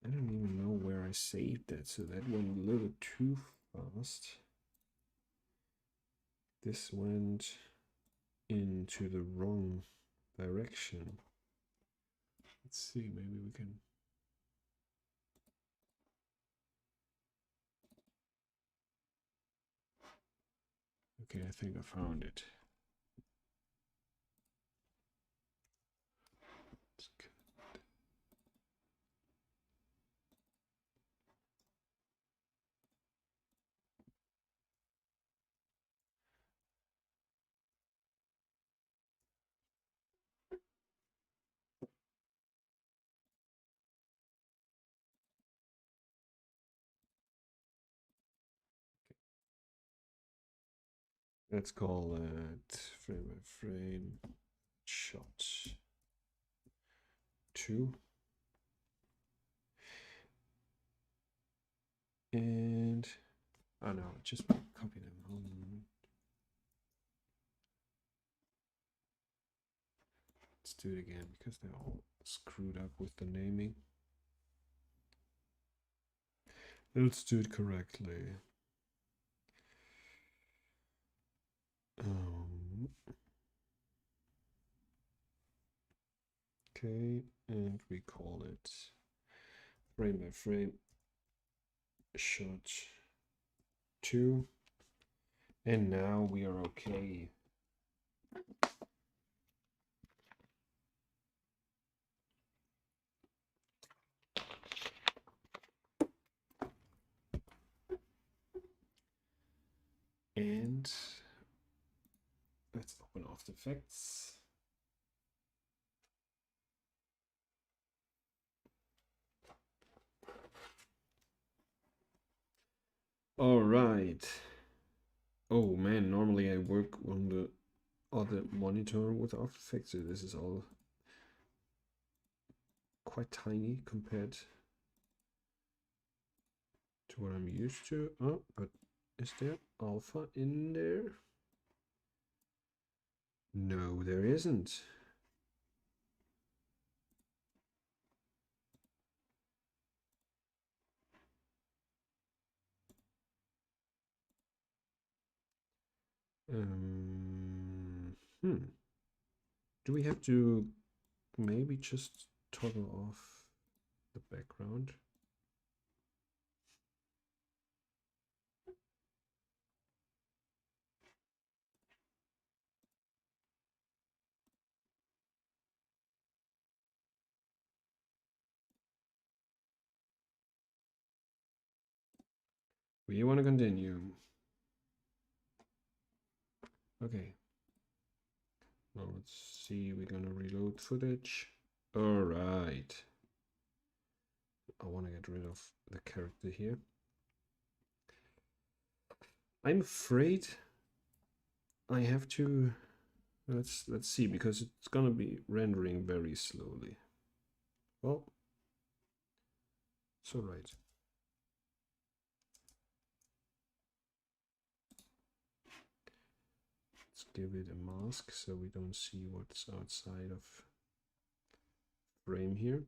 I don't even know where I saved that, so that went a little too fast. This went into the wrong direction. Let's see, maybe we can. Okay, I think I found it. Let's call it frame by frame shot 2. And oh no, just copy them. Let's do it again because they're all screwed up with the naming. Let's do it correctly. Okay, and we call it frame by frame shot 2. And now we are okay. And let's open After Effects. All right. Oh man, normally I work on the other monitor with After Effects, so this is all quite tiny compared to what I'm used to. Oh, but is there alpha in there? No, there isn't. Do we have to maybe just toggle off the background? We want to continue. Okay. Now let's see, we're gonna reload footage. All right. I want to get rid of the character here. I'm afraid I have to, let's see, because it's gonna be rendering very slowly. Well, it's all right. Let's give it a mask so we don't see what's outside of frame here.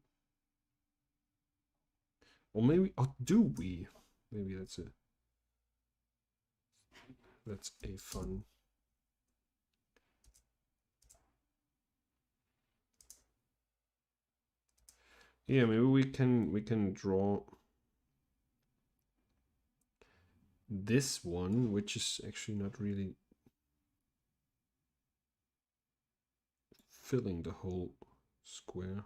Or maybe, oh, do we? Maybe that's a fun. Yeah, maybe we can draw this one, which is actually not really filling the whole square.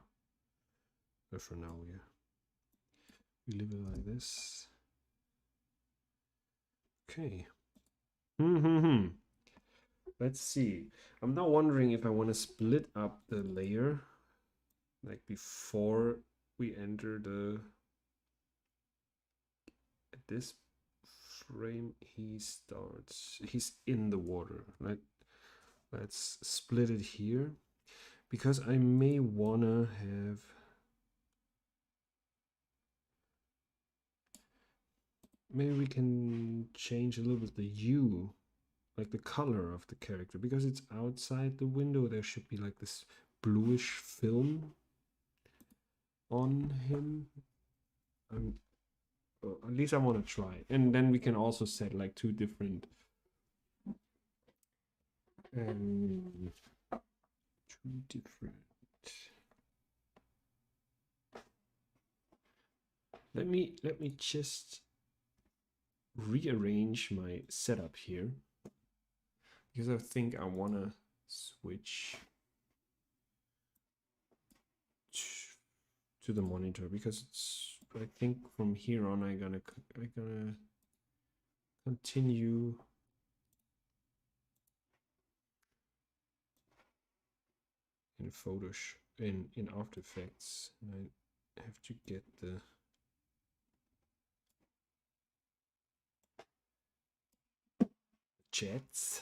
But for now, yeah, we leave it like this. Okay. Let's see. I'm now wondering if I want to split up the layer, like before we enter the. At this frame, he's in the water. Let's split it here, because I may wanna have. Maybe we can change a little bit the hue, like the color of the character, because it's outside the window. There should be like this bluish film on him. Well, at least I want to try, and then we can also set like two different let me just rearrange my setup here, because I think I want to switch to the monitor, because it's, I think from here on I'm gonna continue in Photoshop, in After Effects, and I have to get the jets.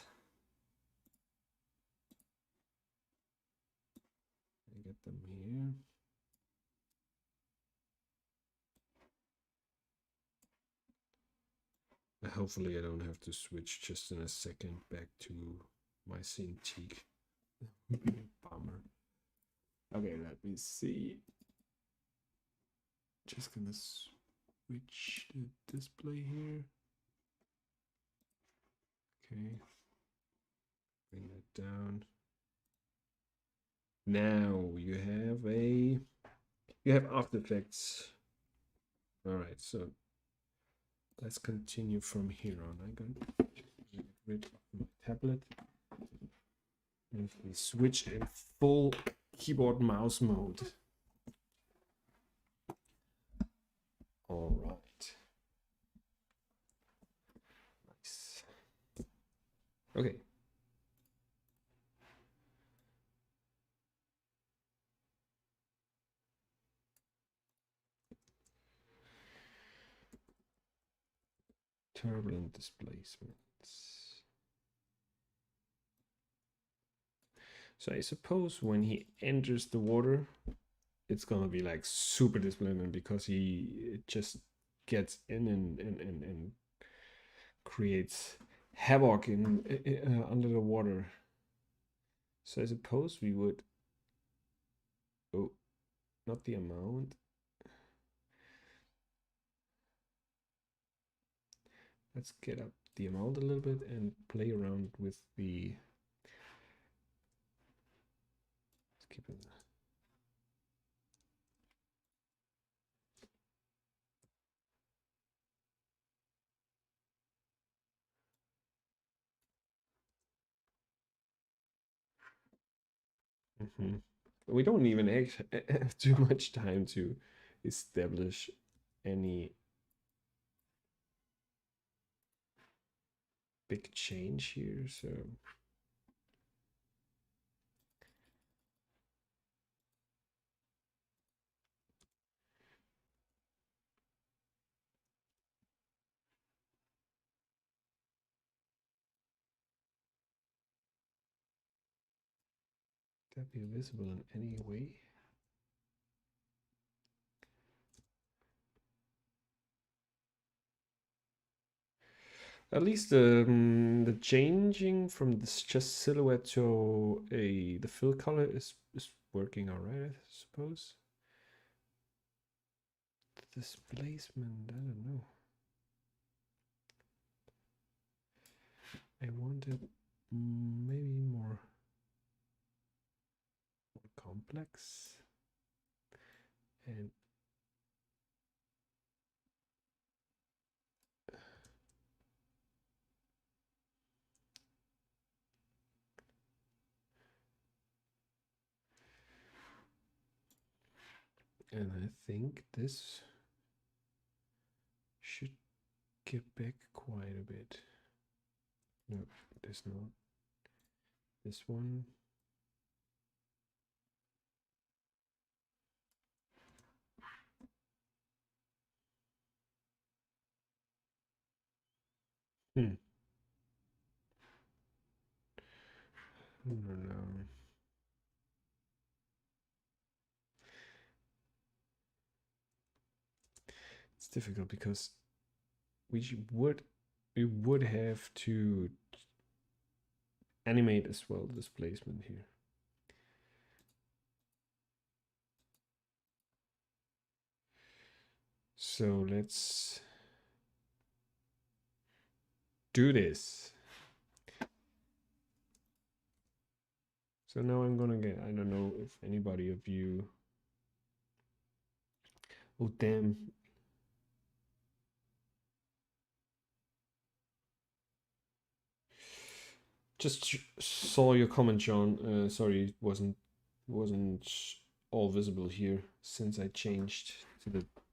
I get them here. Hopefully I don't have to switch just in a second back to my Cintiq. Bummer. Okay, let me see. Just gonna switch the display here. Okay. Bring that down. Now you have After Effects. All right, so let's continue from here on. I'm going to get rid of my tablet. And we switch in full keyboard mouse mode. All right. Nice. Okay. Turbulent displacements. So I suppose when he enters the water, it's gonna be like super displacement, because he just gets in and creates havoc in under the water. So I suppose we would. Oh, not the amount. Let's get up the amount a little bit and play around with the. Let's keep it. We don't even have too much time to establish any big change here, so that be visible in any way? At least the changing from this just silhouette to the fill color is working all right, I suppose. The displacement, I don't know. I wanted maybe more complex, and And I think this should get back quite a bit. No, this not. This one. Hmm. I don't know. It's difficult because we would have to animate as well the displacement here. So let's do this. So now I'm gonna get, I don't know if anybody of you, oh damn. Just saw your comment, John. Sorry, it wasn't all visible here since I changed to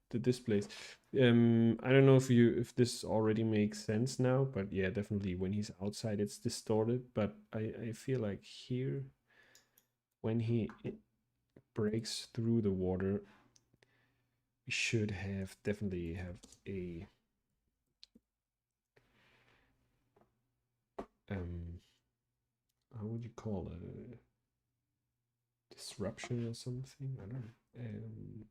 the displays. I don't know if this already makes sense now, but yeah, definitely when he's outside it's distorted. But I feel like here, when he breaks through the water, we should definitely have a how would you call it, a disruption or something? I don't know.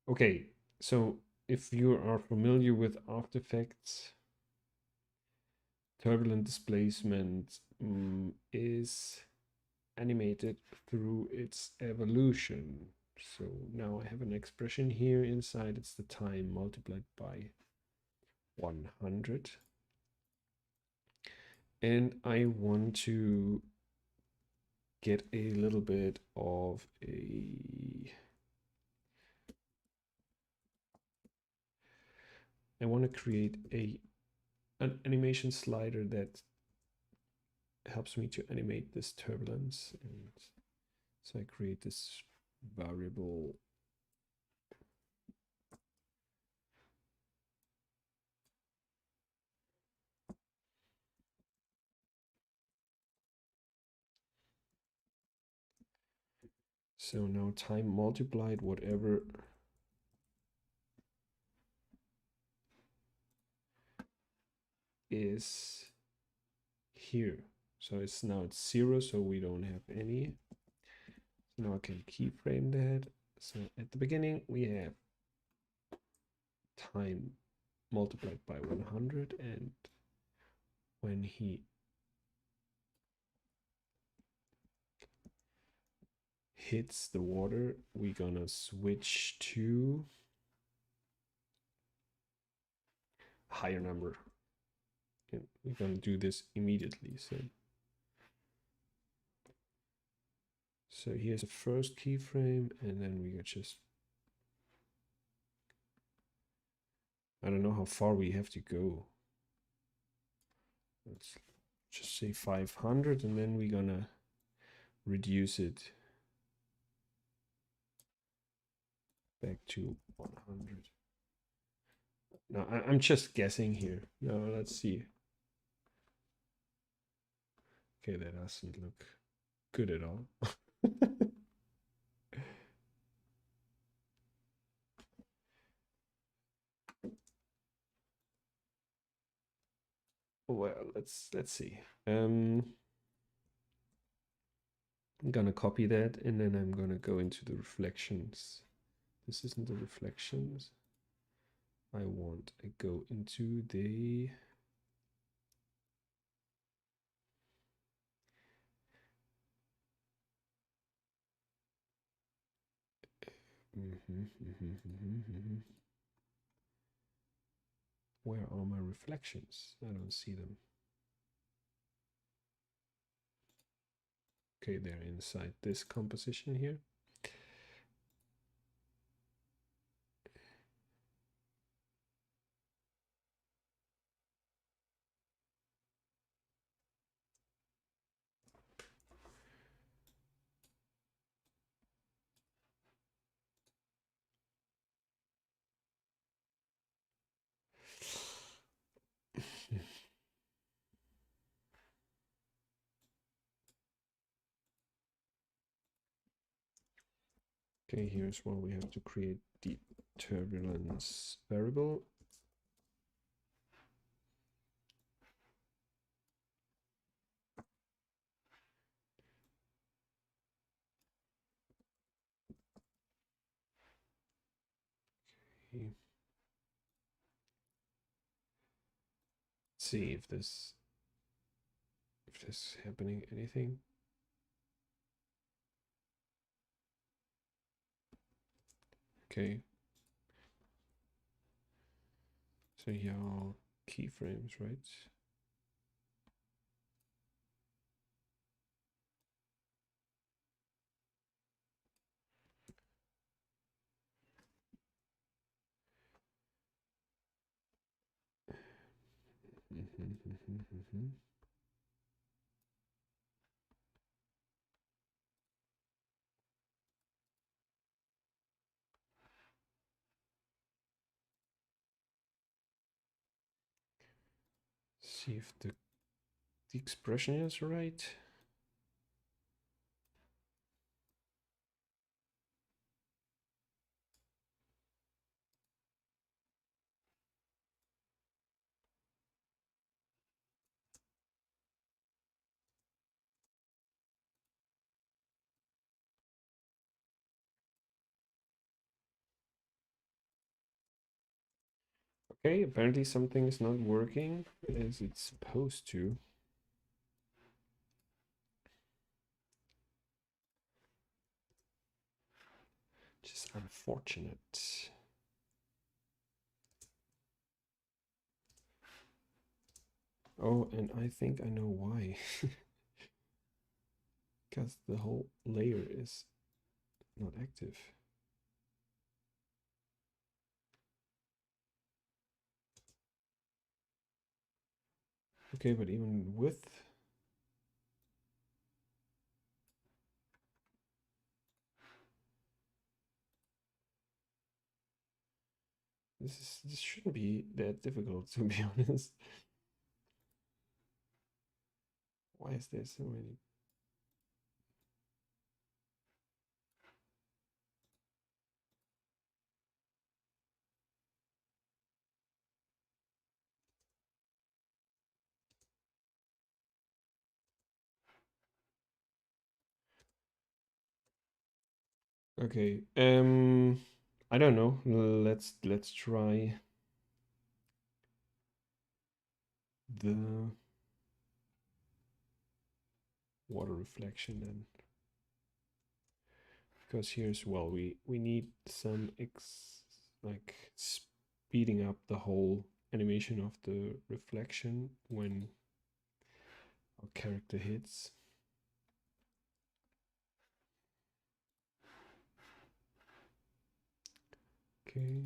Okay, so if you are familiar with After Effects, turbulent displacement is animated through its evolution. So now I have an expression here inside. It's the time multiplied by 100. And I want to get a little bit of I want to create an animation slider that helps me to animate this turbulence. And so I create this variable so now time multiplied whatever is here. So it's 0, so we don't have any. So now I can keyframe that. So at the beginning we have time multiplied by 100, and when he hits the water, we're gonna switch to a higher number. And we're gonna do this immediately. So here's the first keyframe, and then we just, I don't know how far we have to go. Let's just say 500, and then we're gonna reduce it back to 100. Now I'm just guessing here. Now let's see. Okay, that doesn't look good at all. Well, let's see. I'm gonna copy that, and then I'm gonna go into the reflections. This isn't the reflections. I go into the where are my reflections? I don't see them. Okay, they're inside this composition here. Okay, here's where we have to create the turbulence variable. Okay. See if this happening anything. Okay. So here are keyframes, right? See if the expression is right. Okay, apparently something is not working as it's supposed to. Just unfortunate. Oh, and I think I know why. Because the whole layer is not active. Okay, but even with this shouldn't be that difficult, to be honest. Why is there so many? Okay, I don't know. Let's try the water reflection then. Because here's, well, we need some like speeding up the whole animation of the reflection when our character hits. Okay.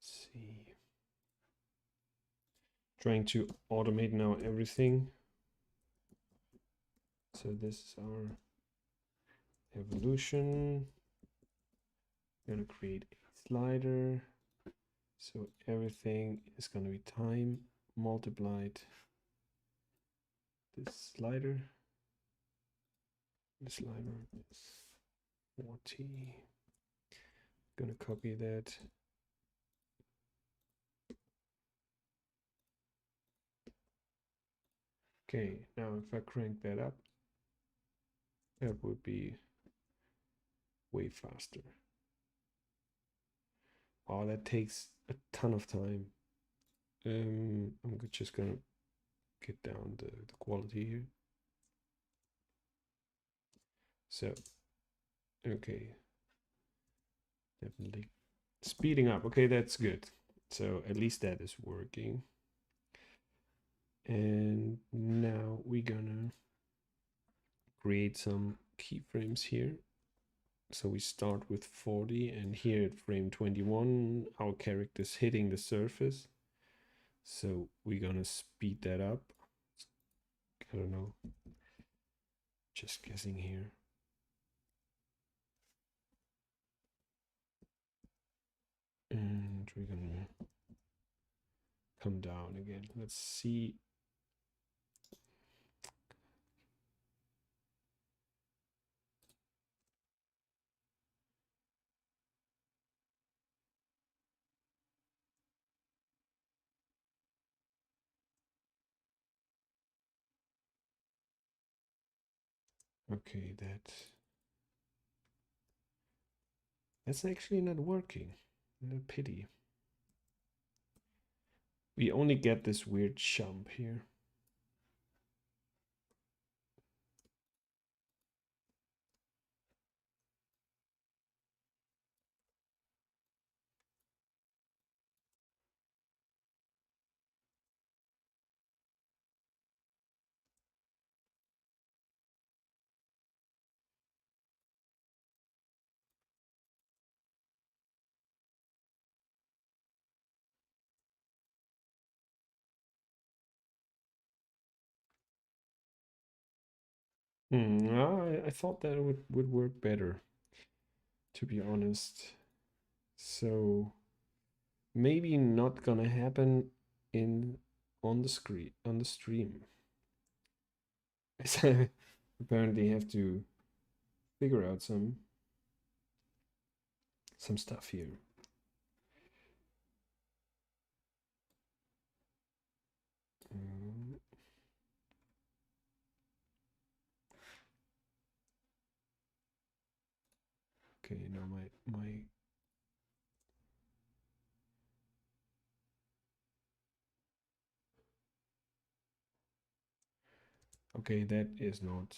Let's see. Trying to automate now everything. So this is our evolution. I'm gonna create a slider. So everything is gonna be time multiplied this slider. The slider is 40. Gonna copy that. Okay, now if I crank that up, that would be way faster. Oh, that takes a ton of time. I'm just gonna get down the quality here. So, okay, definitely speeding up. Okay, that's good. So at least that is working. And now we're gonna create some keyframes here. So we start with 40, and here at frame 21, our character's hitting the surface. So we're gonna speed that up. I don't know, just guessing here. And we're gonna come down again. Let's see. Okay, that's actually not working. A pity. We only get this weird jump here. I thought that it would work better, to be honest. So maybe not gonna happen in on the screen on the stream. Apparently have to figure out some stuff here. Okay, now my okay, that is not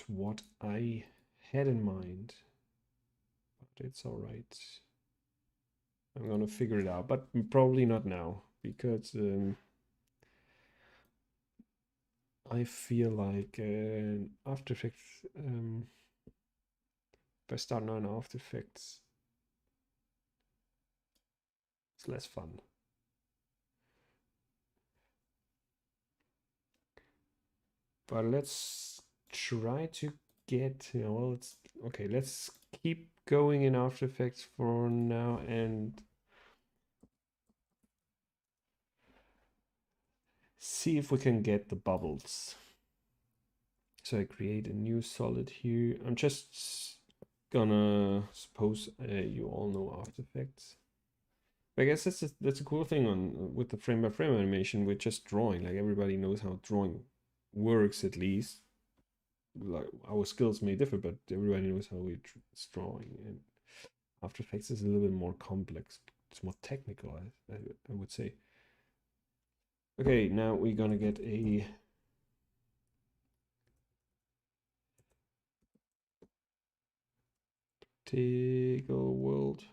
what I had in mind, but it's all right. I'm gonna figure it out, but probably not now because I feel like After Effects. If I start now in After Effects, it's less fun. But let's try to get, well, it's okay. Let's keep going in After Effects for now and see if we can get the bubbles. So I create a new solid here. I'm just gonna suppose you all know After Effects. I guess that's a cool thing on with the frame by frame animation. We're just drawing. Like everybody knows how drawing works at least. Like our skills may differ, but everybody knows how it's drawing. And After Effects is a little bit more complex. It's more technical, I would say. Okay, now we're gonna get a Tegel world.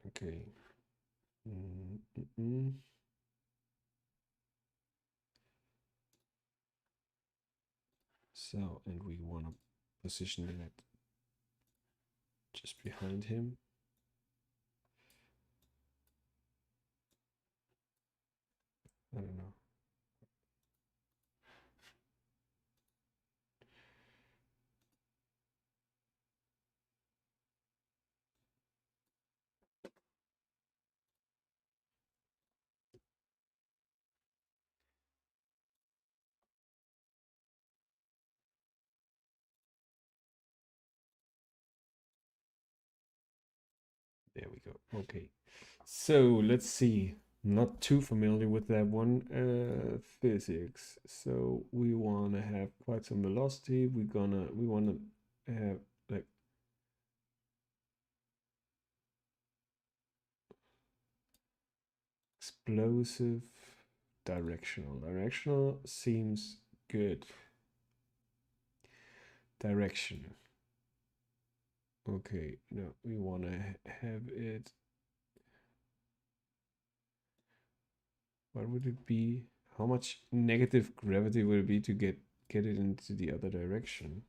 Okay. So, and we want to position that just behind him. I don't know. There we go. Okay. So let's see. Not too familiar with that one. Physics. So we want to have quite some velocity. We want to have like explosive directional. Directional seems good. Direction. Okay, no, we want to have it. What would it be? How much negative gravity would it be to get it into the other direction?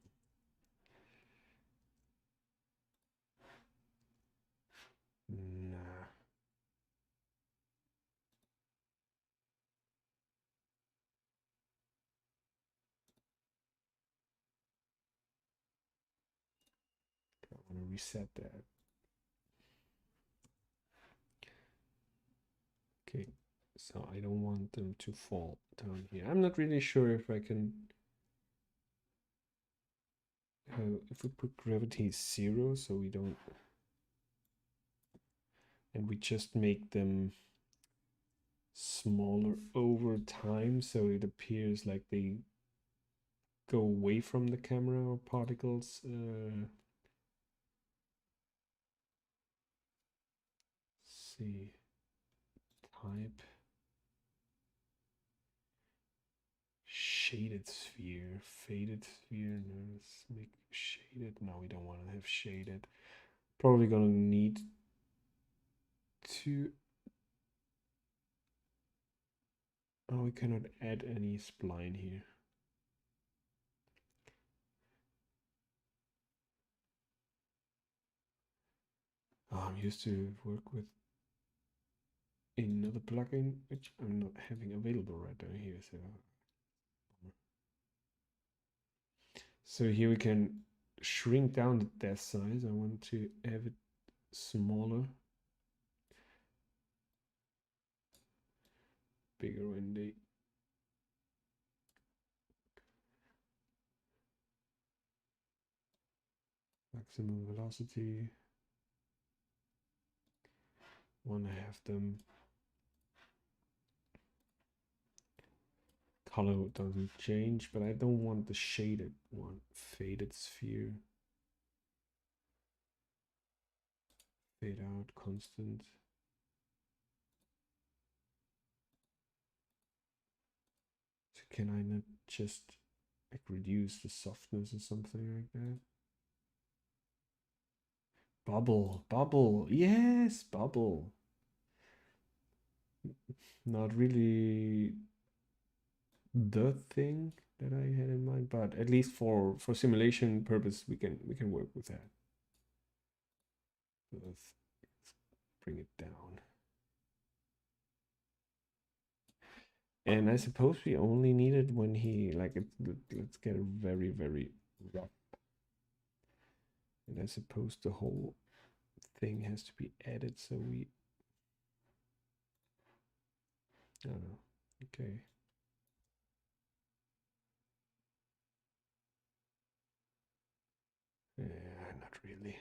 reset that. Okay, so I don't want them to fall down here. I'm not really sure if I can, if we put gravity 0, so we don't, and we just make them smaller over time, so it appears like they go away from the camera or particles. See, type, shaded sphere, faded sphere. No, let's make shaded. No, we don't want to have shaded. Probably gonna need to. Oh, we cannot add any spline here. Oh, I'm used to work with another plugin, which I'm not having available right down here. So here we can shrink down the depth size. I want to have it smaller, bigger when they maximum velocity. Want to have them color doesn't change, but I don't want the shaded one. Faded sphere, fade out, constant. So can I not just like reduce the softness or something like that? Bubble, bubble, yes, bubble. Not really the thing that I had in mind, but at least for simulation purpose, we can work with that. Let's bring it down. And I suppose we only need it when he like it. Let's get a very rough. And I suppose the whole thing has to be added, so we. I don't know. Okay. Yeah, not really.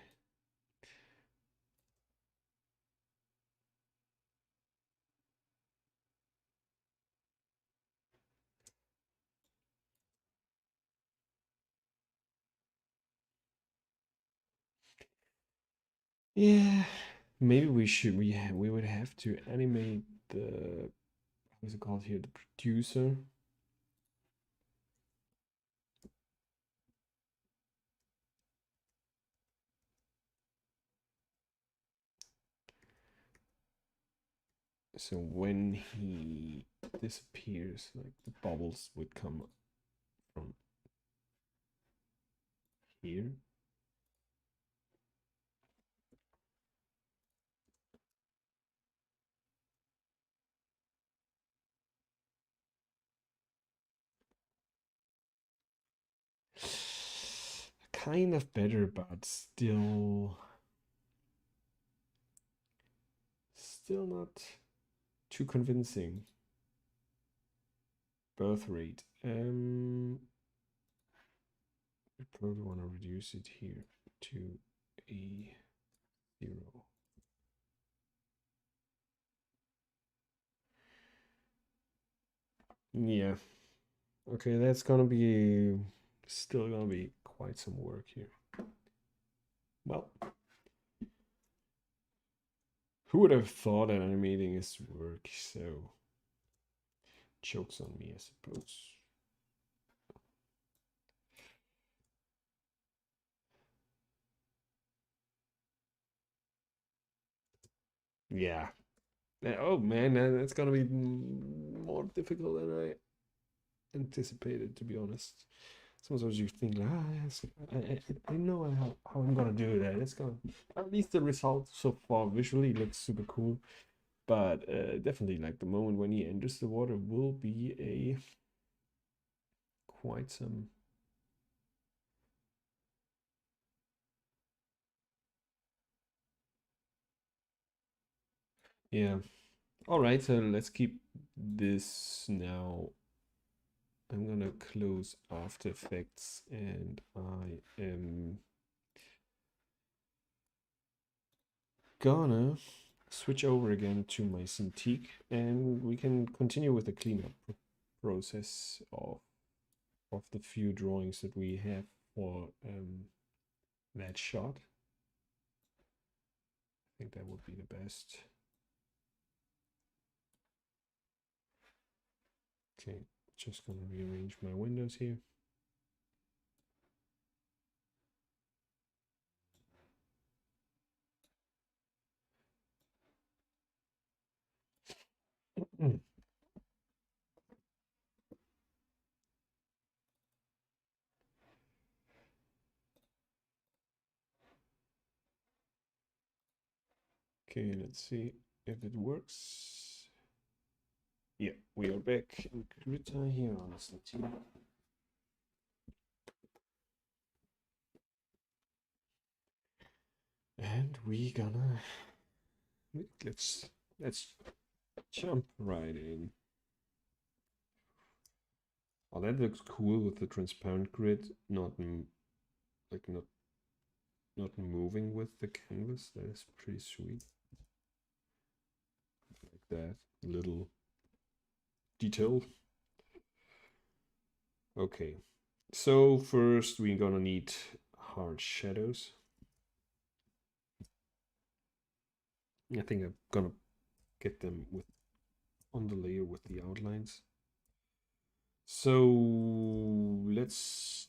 Yeah, maybe we should. We would have to animate the, what's it called here, the producer. So when he disappears, like the bubbles would come from here. Kind of better, but still not too convincing. Birth rate. We probably want to reduce it here to a 0. Yeah. Okay, that's gonna be still gonna be quite some work here. Well, who would have thought that animating is work? So, jokes on me, I suppose. Yeah. Oh man, that's gonna be more difficult than I anticipated, to be honest. Sometimes you think, yes, I know how I'm gonna do that. It's gonna, at least the result so far visually looks super cool. But definitely, like the moment when he enters the water will be a quite some. Yeah. All right, so let's keep this now. I'm gonna close After Effects and I am gonna switch over again to my Cintiq and we can continue with the cleanup process of the few drawings that we have for that shot. I think that would be the best. Okay, just gonna rearrange my windows here. Okay, let's see if it works. Yeah, we are back in Krita here on Cintiq. And we gonna let's jump right in. Oh, that looks cool with the transparent grid, like not moving with the canvas. That is pretty sweet. Like that little detail. Okay, so first we're gonna need hard shadows. I think I'm gonna get them with on the layer with the outlines. So let's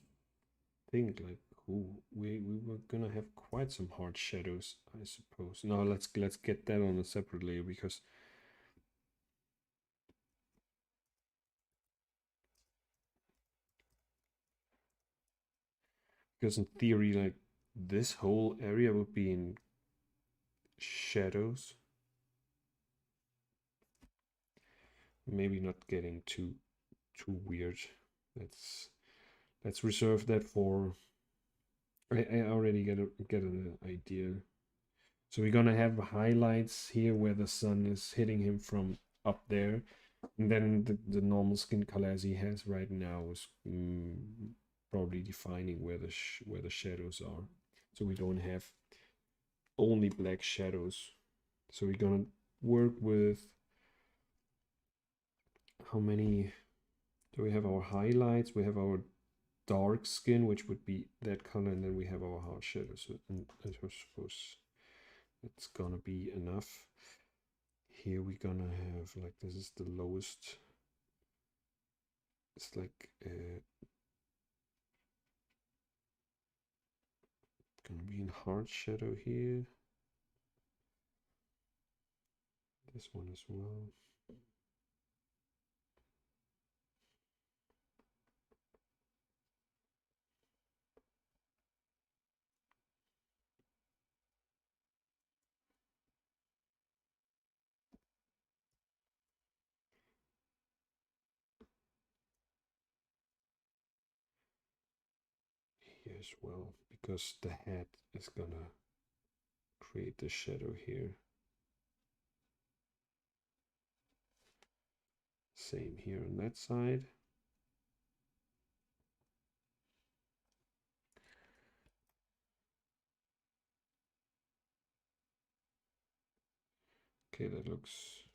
think like, ooh, we were gonna have quite some hard shadows, I suppose. No, let's get that on a separate layer because in theory, like this whole area would be in shadows. Maybe not getting too weird. Let's reserve that for. I already get an idea. So we're gonna have highlights here where the sun is hitting him from up there, and then the normal skin color as he has right now is probably defining where the shadows are. So we don't have only black shadows. So we're gonna work with how many do we have? Our highlights, we have our dark skin, which would be that color, and then we have our hard shadows. And I suppose it's gonna be enough. Here we're gonna have like this is the lowest. It's like gonna be in hard shadow here. This one as well. Here as well, because the head is gonna create the shadow here. Same here on that side. Okay, that looks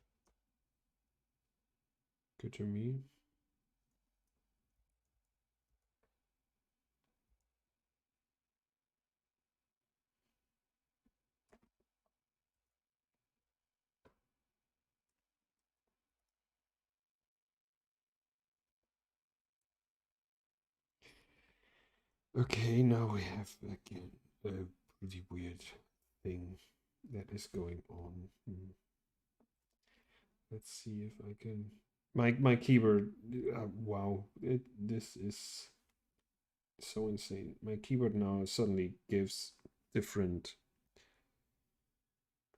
good to me. Okay, now we have again a pretty weird thing that is going on. Let's see if I can. My keyboard. Wow, this is so insane. My keyboard now suddenly gives different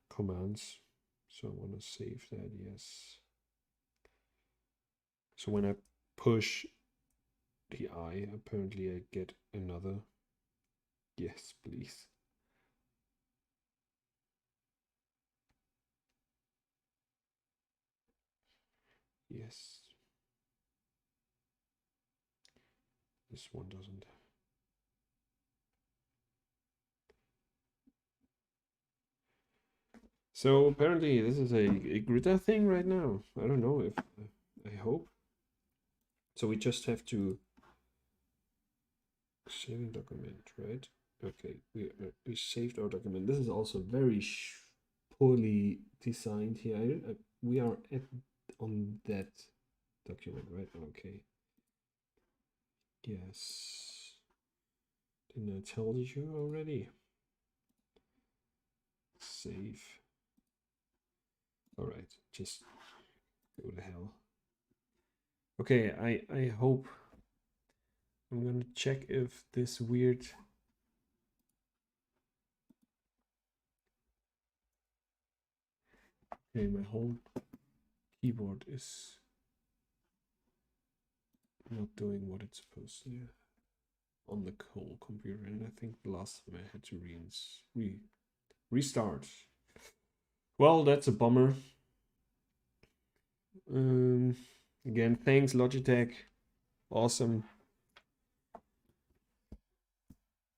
commands. So I want to save that. Yes. So when I push the eye, apparently I get another. Yes, please. Yes. This one doesn't. So apparently this is a Grita thing right now. I don't know if, I hope. So we just have to saving document, right? Okay, we saved our document. This is also very poorly designed here. We are on that document, right? Okay. Yes. Didn't I tell you already? Save. All right, just go to hell. Okay, I hope. I'm gonna check if this weird. Okay, my whole keyboard is not doing what it's supposed to do on the whole computer, and I think the last time I had to restart. Well, that's a bummer. Again, thanks Logitech, awesome.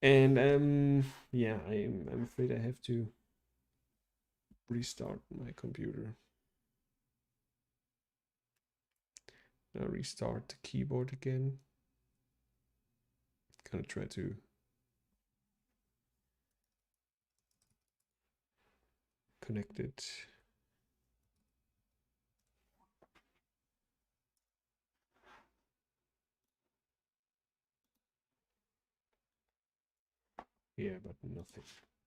And yeah, I'm afraid I have to restart my computer. Now restart the keyboard again. Gonna try to connect it. Yeah, but nothing.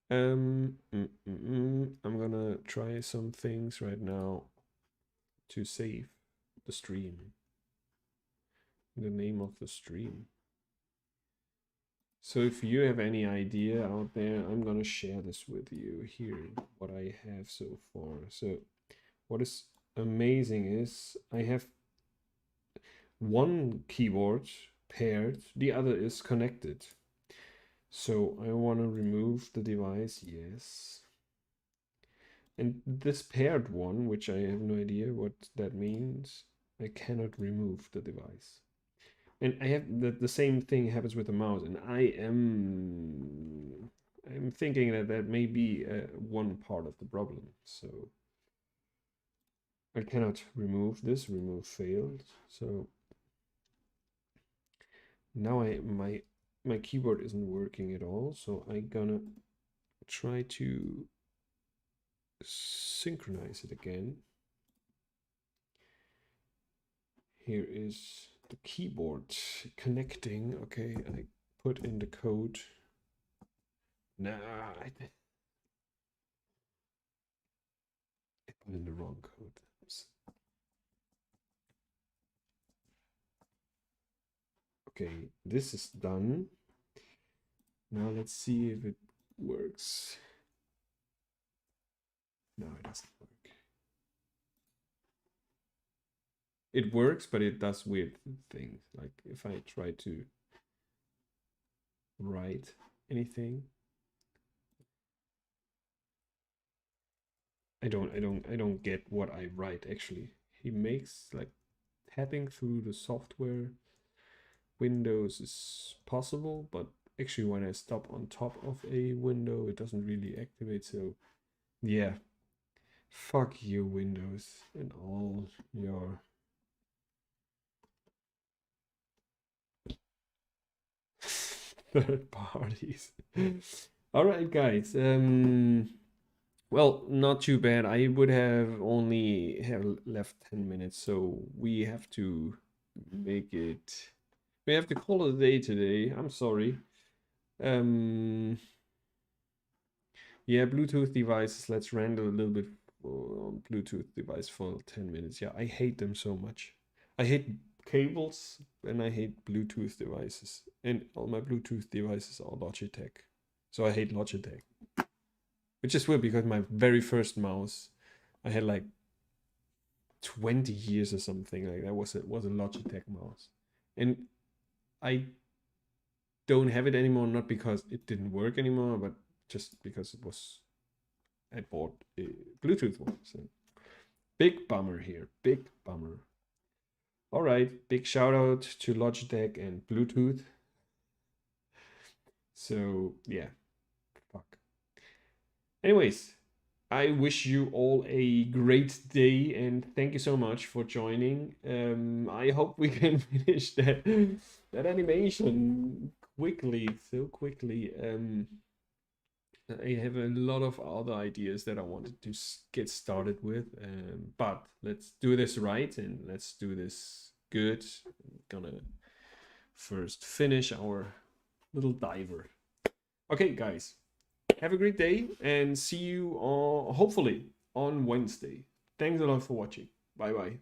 I'm gonna try some things right now to save the stream. The name of the stream. So if you have any idea out there, I'm gonna share this with you here, what I have so far. So what is amazing is I have one keyboard paired, the other is connected. So I want to remove the device, yes. And this paired one, which I have no idea what that means, I cannot remove the device. And I have the same thing happens with the mouse, and I'm thinking that that may be one part of the problem. So I cannot remove this. Remove failed. So now my keyboard isn't working at all. So I'm gonna try to synchronize it again. Here is the keyboard connecting. Okay, I put in the code. Nah, I put in the wrong code. Oops. Okay, this is done. Now let's see if it works. No, it doesn't work. It works, but it does weird things. Like if I try to write anything, I don't get what I write actually. He makes like tapping through the software windows is possible, but actually when I stop on top of a window, it doesn't really activate. So yeah, fuck you Windows and all your third parties. All right, guys. Well, not too bad. I would have only have left 10 minutes, so we have to make it. We have to call it a day today. I'm sorry. Yeah, Bluetooth devices. Let's random a little bit on Bluetooth device for 10 minutes. Yeah, I hate them so much. I hate cables and I hate Bluetooth devices. And all my Bluetooth devices are Logitech. So I hate Logitech. Which is weird because my very first mouse, I had like 20 years or something like that was a Logitech mouse. And I don't have it anymore, not because it didn't work anymore, but just because I bought a Bluetooth one. So big bummer here, big bummer. All right, big shout out to Logitech and Bluetooth. So yeah, fuck. Anyways, I wish you all a great day and thank you so much for joining. I hope we can finish that animation quickly, so quickly. I have a lot of other ideas that I wanted to get started with, but let's do this right and let's do this good. I'm gonna first finish our little diver. Okay, guys, have a great day and see you hopefully on Wednesday. Thanks a lot for watching. Bye bye.